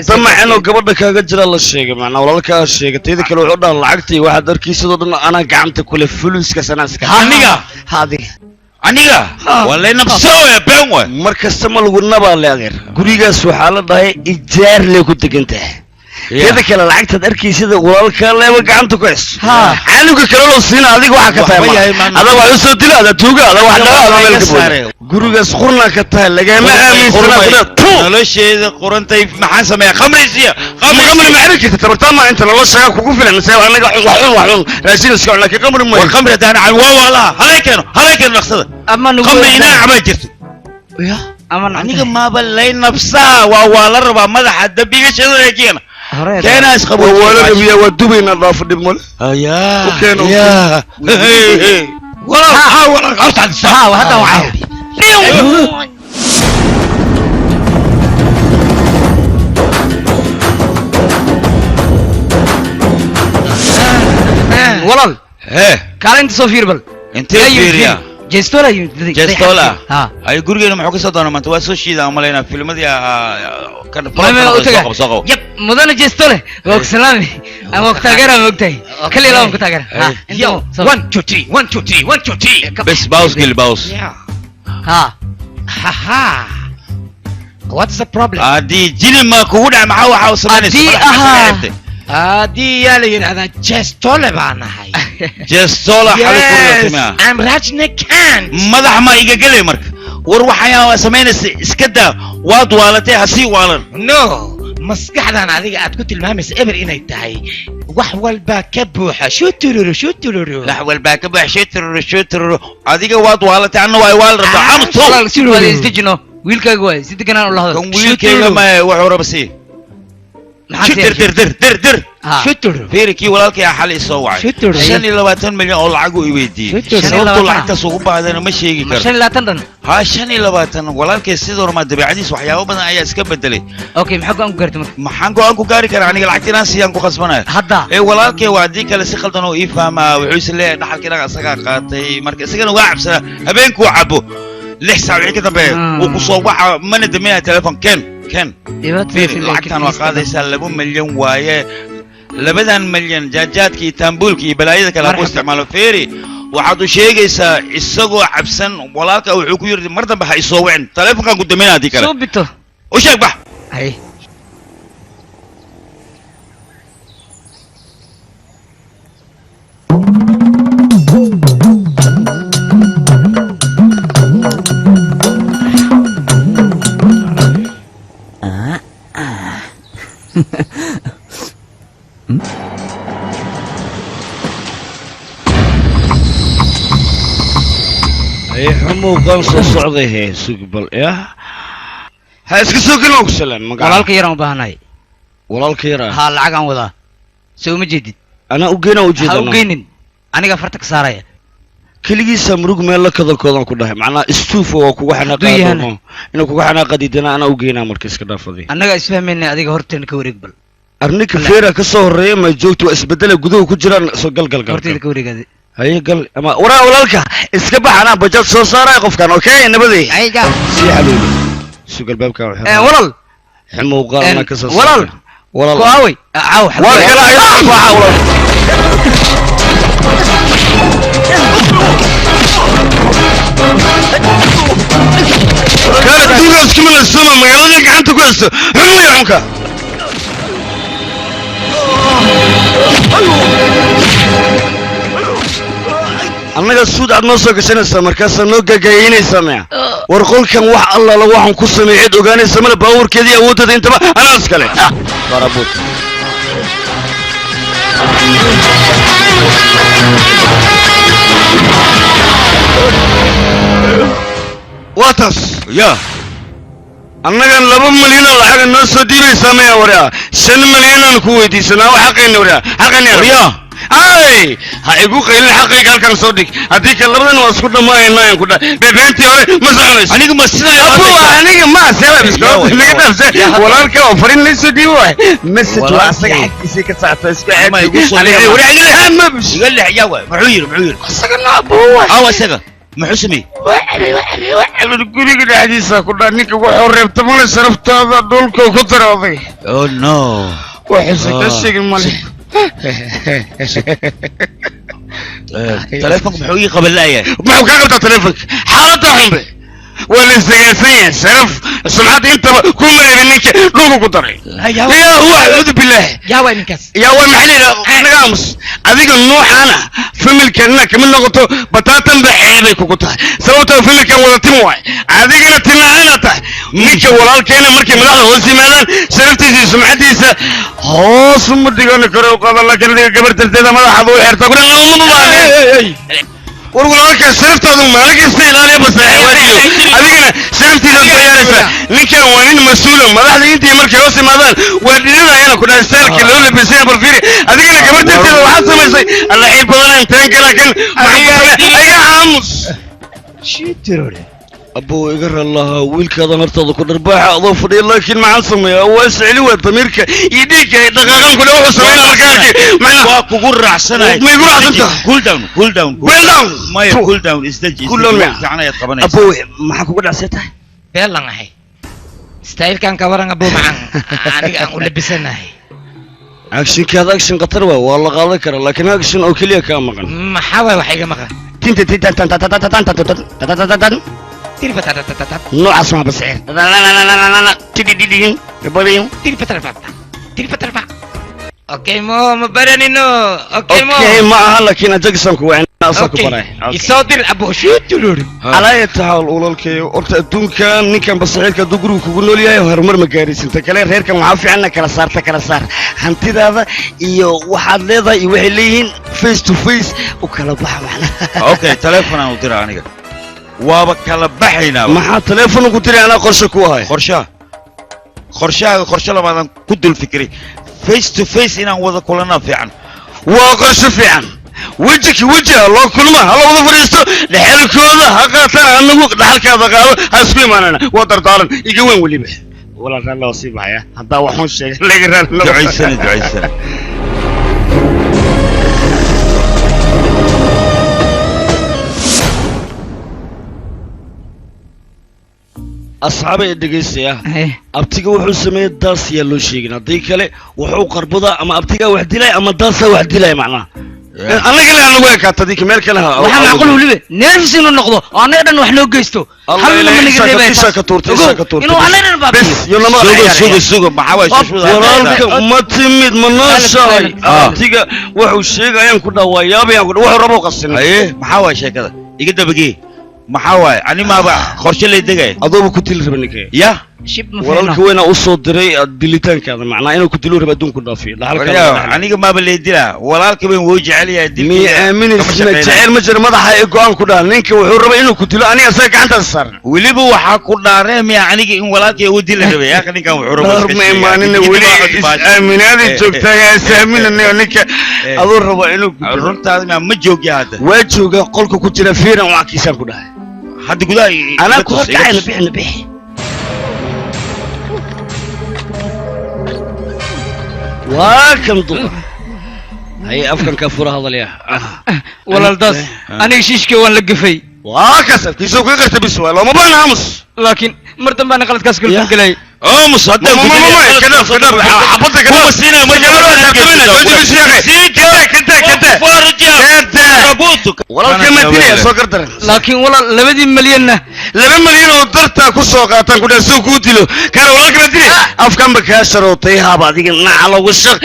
طمع انه قبضك كاga jira la sheegay macna walaalka sheegay teeda kale wuxuu dhan lacagtii waxa darkiisado dhan ana gacanta kule fuluska sanaaska aniga wala nafsoo ya beenwa markasta ma lagu nabaa leeyahay gurigaas waxa la dhahay ijaar leey ku degantahay teeda kale lacagta darkiisada walaalka leeyahay gacanta ku hees aniga kale loo siin adiga waxa ka tahay ada waa soo dilaada tuuga ada wax dhaw gurigaas qurna ka tahay laga ma aaminsana nolosheeda qorantay maxaa sameeyaa khamrisiya khamri ma arki tabartama inta la shaqa kugu filan say anaga waxun raashin iska laakiin khamri ma khamri daan aan wala haleekeen naqsada ama khamri ina aba jirto ya ama aniga ma balay nafsa waa la rabaa madaxa dabiga sheedeeyna كان اسخبوا ولا نبي ودبينا ضاف دمل يا يا ولا قطع ها وهذا وعادي ولل قال انت صفير بل انت صفير يا جيستولا ها اي غورغينا ما خو سودانا ما تو سو شيدا مالينا فيلمدي كان يب مدن جيستولا وك سلامي انا وقت تاغير وقتي كل يوم كنت تاغير ها 1 2 3 1 2 3 بس باوس قل باوس ها ها what's the problem ادي جيني ما كودا ما هو حاو سماني ادي يا لين هذا جيستولا بانا هاي جيستولا حالك كلها I'm Rajnikant مدح ما يجا قلي مرك وروح يا سمين اسكدا واد والتي هسي والن maskaxdan adiga aad ku tilmaamaysa eber inay tahay wax walba ka buuxa shutururu wax walba ka buuxa shutururu adiga waad waalata anna waa waal rabaa amto si wada istijino wiilkaaga waa si deganaan u lahado kan wiilkayga ma wuxuu rabasi dir shuturu fiirkii walaalkay xalay soo wacay 25 milyan oo lacag uu weydiiyay sababtoo lacagtaas ugu baahdan ma sheegi karo 25 dhan ha 25 walaalkay sidoo ma dabeecadiis waxyaabo badan ayaa iska bedelay okay maxaa go'aan ku gaartay marka maxaan go'aan ku gaari karaa aniga lacagtina siiyaan ku qasbanay hadda walaalkay waa dii kale si qaldan oo ii fahmaa wuxuu isleeyahay dhaxalkina asaga qaatay marka isagana waa cabsana habeenkuu cabo 6 saac wixii ka dambeeya uu ku soo waxa mana dameeya telefoon ken lacagtan waa qaadaysaa 2 milyan waaye 2 milyan jaajaadkii taambuulkii iyo balaayada kale ku isticmaalo feeri waxaad u sheegaysaa isagoo cabsan walaalka wuxuu ku yiri mar dambe ha isoo wicin telefoonkan ku dameeyaa hadii kale soo bito u sheeg bax hay حمو قال صعده هي سقبل يا ها اسك سوقنا وسلام walaalka yar aan baahanay walaalka yar ha lacag aan wadaa soo ma jeedid ana u geena u jeedana ha u geenin aniga farta ka saaraya kaligiisa murug meel la kadalkoodan ku dhahay macnaa istuufo oo kugu xanaaqado inuu kugu xanaaqadidina ana u geena markii iska dhaafadii anaga isfahmeynay adiga horteen ka wareeg bal arnika feera ka soo horeeyay ma joogto isbedel gudaha ku jiraan soo galgal horteeda ka wareegade هاي قال أما ورا ولالك اسكبح أنا بجد صار يقف كان أوكي نبذي أي قال سي حلولي سوق الباب كان ولال حمو قال أنا كسر ولال كواوي عاو ولك لا يعرف ولال كانت الدنيا اسكمل السماء ما يلقى عنده كويس حمو يا عمك annaga suud aad noo soo gashanaysaa markaasaa noo gagaynaysaa maya war qolkan wax alla la waxaan ku sameeyay cid ogaanaysa male baabuurkeedii awooddeeda intaba anaa iskale barabuud waa taas ya annagan 2 milyan oo lacag noo soo diibaysaa maya waraa 5 milyan aan ku weydiisanaa wax xaqeena waraa xaqeena ay ha igu qeylin xaqayga halkan soo dhig haddii ka labadan waa isku dhammaanayaan ku dhahay beebeentii hore ma soconayso aniga ma sidaa aniga ma sabab iska naga dhaafse walaalka oo farin la soo dhiibo message waa asaga xagtiisa ka saacto iska ma igu soo aniga wariga ma bis iga leex yaa waa muxuu yiri asaga na abuwa aw asaga muxuu sameeyay waxay guriga dhexdiisa ku dhahay ninka wuxuu reebtay mal saraftaada dhulka ku darooday oh no waxay ka sheegay mal تلفونك محوي قبل لا يا محو كاغبتا تلفونك حالته حمبه ولا سياسيا شرف سمعت انت كل منك لوكو قدري يا هو اعوذ بالله يا وين كاس يا وين محلي انا قامس هذيك النوع انا فمل كنا كمل نقطه بطاطا بحيبك كنت سويته فمل كان ولا تموي هذيك انا تنعنا تاع نيك walaalkeena markii madaxda hoos yimaadaan sharaftiisa sumcadiisa hoos uma dhigan karo qadan la kala gabar tarteeda madaxda uu xirta ku dhan war walaalka sharaftaadu maalinkiisa ilaaliya basaaxiiwadiyo adigana sharaftiisa diyaarisa ninkan waa nin mas'uul madaxda intii markay hoos yimaadaan waa dhinaayana ku dhahay saalka loo labisay balfiiri adigana gabar tarteeda waxa samaysay alla xiib badan intaan kala kan ayaga aamus shiitirore أبو يقرأ الله ويلك هذا نرتضى كل رباح أضاف لي لكن مع الصمية واسع لي وتميرك يديك دقائق كل واحد سوينا مكانك معنا واكو قرع سنة ما يقول أنت كول داون كول داون كول داون ما يقول داون استجي كل داون يعني يطبنا أبو ما حكوا قرع سته يلا نهي ستايل كان كبرنا أبو معن أنا أقول لبسنا هي أكشن كذا أكشن قطر والله غالي كره لكن أكشن أو كليه كان مغن ما حاول وحاجة مغن تين تين تين تين تين تين تين نوع اسمه بسعير لا لا لا لا لا لا تدي دي دي يبغيهم تيري فترة اوكي مو مبرني نو اوكي ما لكن اجقسمك وين يصادر ابو شو تلوري على تعال ولالكي horta adduunkan ninkan basaxiirka hadduu guriga kugu nool yahay horumar ma gaaraysinta kale reerkan waxaa fiican kala saar hantidaada iyo waxaad leedahay iyo waxay leeyihiin face to face u kala baxa macnaha okay telefoon aan u diraa aniga waaba kala baxaynaa maxaa telefoon ugu diray anaa qorshe ku ahay qorshe labaadan ku dul fikri face to face inaan wada kulana fiican waa qorshe fiican وجهك وجه الله كل ما هلا وظف ريستو لحالك هذا هقاطع أنه لحالك هذا قالوا هسوي معنا وتر دارن يجوين ولي به ولا قال له وصيب معايا هذا وحوش شيء دعي سنة أصحابي الدقيسية أبتيجا وحسمي الداس يلو شيء نضيك له وحو قربضة أما أبتيجا وحدي له أما الداس وحدي له معنا أنا قال أنا وياك أتديك مالك لها وحنا نقول ولي نرفس إنه نقضه أنا أيضا وحنا جيستو حلو لما نقدر ساكتور إنه علينا بس يلا ما سوق محاوش ما تمد مناصة أبتيجا وحو شيء أيام كنا ويابي أقول وحو ربو قصنا إيه محاوش كذا يقدر بقي محاوش أنا ما بقى خرج اللي دقي أضرب كتير ربني يا walaalka weyna u soo diray dilitaankaada macnaa inuu ku dilo raba adduunku dhaafiyo aniga ma balay dila walaalka weyn wuu jecel yahay mi aaminaysa jecel ma jira madaxa ay go'aan ku dhaan ninka wuxuu rabaa inuu ku dilo aniga asaga gacanta saaran weliba waxa ku dhaareen mi aniga in walaalkay uu dilo rabay yaa ninkan wuxuu rabaa ma imaanina weli aaminaadi joogtaa yaa saaminana ninka aduu rabaa inuu runtaada ma joogyaa hadda waa jooga qolka ku jira fiiran waa kiisaan ku dhahay hadda gudaha ana ku kacayna bixi واكم ضوء هي أفكار كفورة هذا اليا ولا الداس أنا شيشكي ولا لقفي واكسر كيسوق غير بسؤال وما بنا أمس لكن مرتب أنا قلت كاس كل كلاي أمس هذا ما كذا حبطك كذا مسينا ما ولا كم تري سوكر ترى لكن ولا 2 مليون 2 مليون ودرتا كسوق عطان كده سوق كوديلو كان ولا كم تري أفكار بكاسر وطيها بعدين نعلى وشق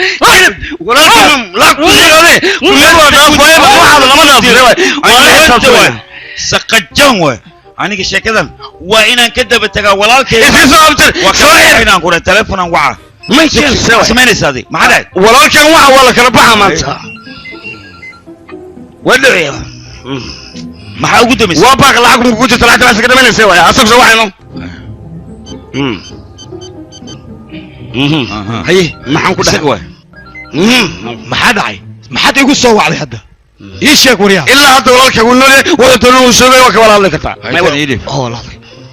ولا كم لا كوديلو كوديلو ده فاهم واحد لما ده ولا سقجون aniga sheekadan waa inaan ka daba tagaa walaalkay inaan ku telefoon aan waca ma sheekay sameynaysaadi maxaa walaalkan waxa wala kala baxa maanta wadciyo maxaa ugu dambeysay waa baaq lacag ku jirta lacag bas ka dhameynaysa waa asag soo waxayno haye maxaan ku dhahay maxaa dhacay maxaad igu soo wacday hadda إيش شاك وريها إلا هذا والله كقولنا ولا تقولون شو وك ولا الله كتاع ما يدري والله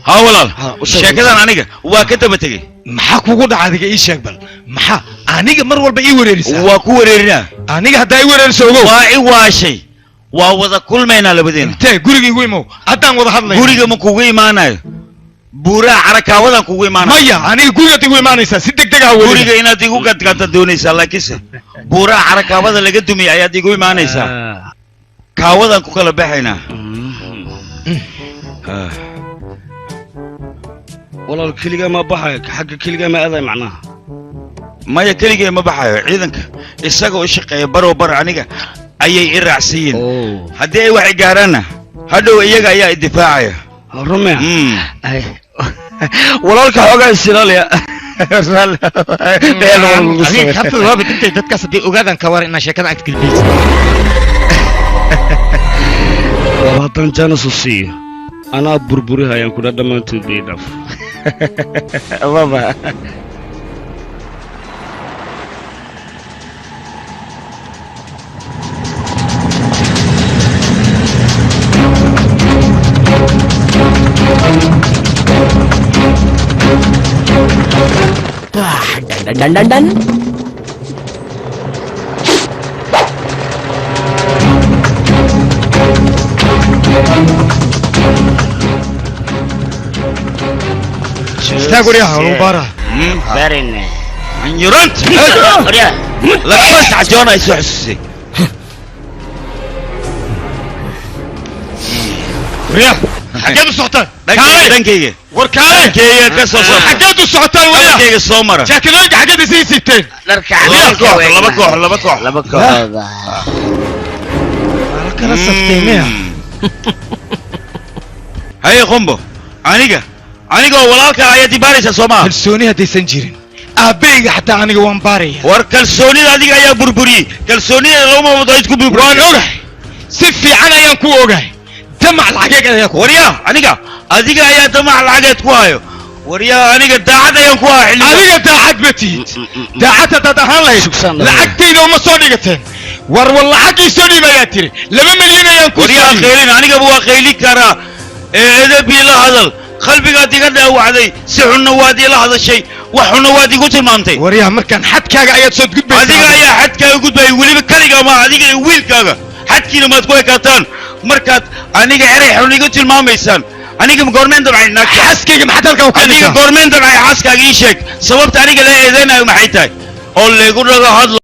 ها والله شاك كذا أنيقة وكتب بتجي محاك وجود عادي إيش شاك بل محا أنيقة مرة ولا بيجي وريرس وكوريرنا أنيقة هدا يوريرس هو واشي وهذا كل ما ينال بدين تي قولي قوي مو أدان وضح لنا قولي مو كوي ما ناي بورا حركة ولا كوي ما ناي مايا أنيقة قولي تقوي ما نيسا ستك تجا قولي إنا تقول كت دوني سالا كيسه بورا حركة ولا لقيت دمي أيا تقوي ما نيسا كاوضا كوكلا بحينا والله الكليجا ما بحاك حق الكليجا ما أذى معناها ما هي كليجا ما بحاك عيدنك الساقو الشقة برو بر عنيقة أي إرعسيين هدي أي واحد قارنا هدو إيجا أي الدفاعي الرمي والله الكحوجا السلالية حتى لو بتنت تتكسر دي أوجادا كوار إن شكلها أكتر البيت وهذا جانس السي أنا بربوري هاي أنكو دام تبي داف بابا Dan استاق وريها المباراة بارن يرنت وريها لا بس عجونا يسحسي وريها حقيت السعطان دنكيجي وركالي دنكيجي كسو حقيت السعطان وريها دنكيجي الصومرة شاكلوج حقيت زي 60 نركع لبكوح لبكوح kala saftay miya haye qombo aniga oo walaalka ayaad ibaaraysaa soo maaha kalsooni haddaysan jirin aabbeyga xataa aniga waan baaraya war kalsoonida adiga ayaa burburiyey kalsoonida lama wado isku burbur waan ogahay si fiican ayaan ku ogahay damac lacageed ayaa ku waryaa adiga ayaa damac lacageed ku hayo waryaa aniga daacad ayaan ku hayo adiga daacad ma tihid daacad haddaad ahaan lahayd lacagtayda uma soo dhigateen war lacag ii soo dhiib ayaa tiri 2 milyan ayaan ku waryaa qaylin anigaba waa qayli karaa eedabii la hadal qalbigaad iga dhaawacday si xunna waad ila hadashay wax xunna waad igu tilmaamtay waryaa markaan xadkaaga ayaad soo gudbaysaa adiga ayaa xadkaaga gudbay weliba kaliga ma adiga iyo wiilkaaga xadkiina maad ku ekaataan markaad aniga eray xun igu tilmaamaysaan aniga goormeen dabcay naagta xaaskayga maxaad halkan u keenaysaa adiga goormeen dabcay xaaskaaga ii sheeg sababta aniga la eedeynayo maxay tahay oo leegu dhago hadlo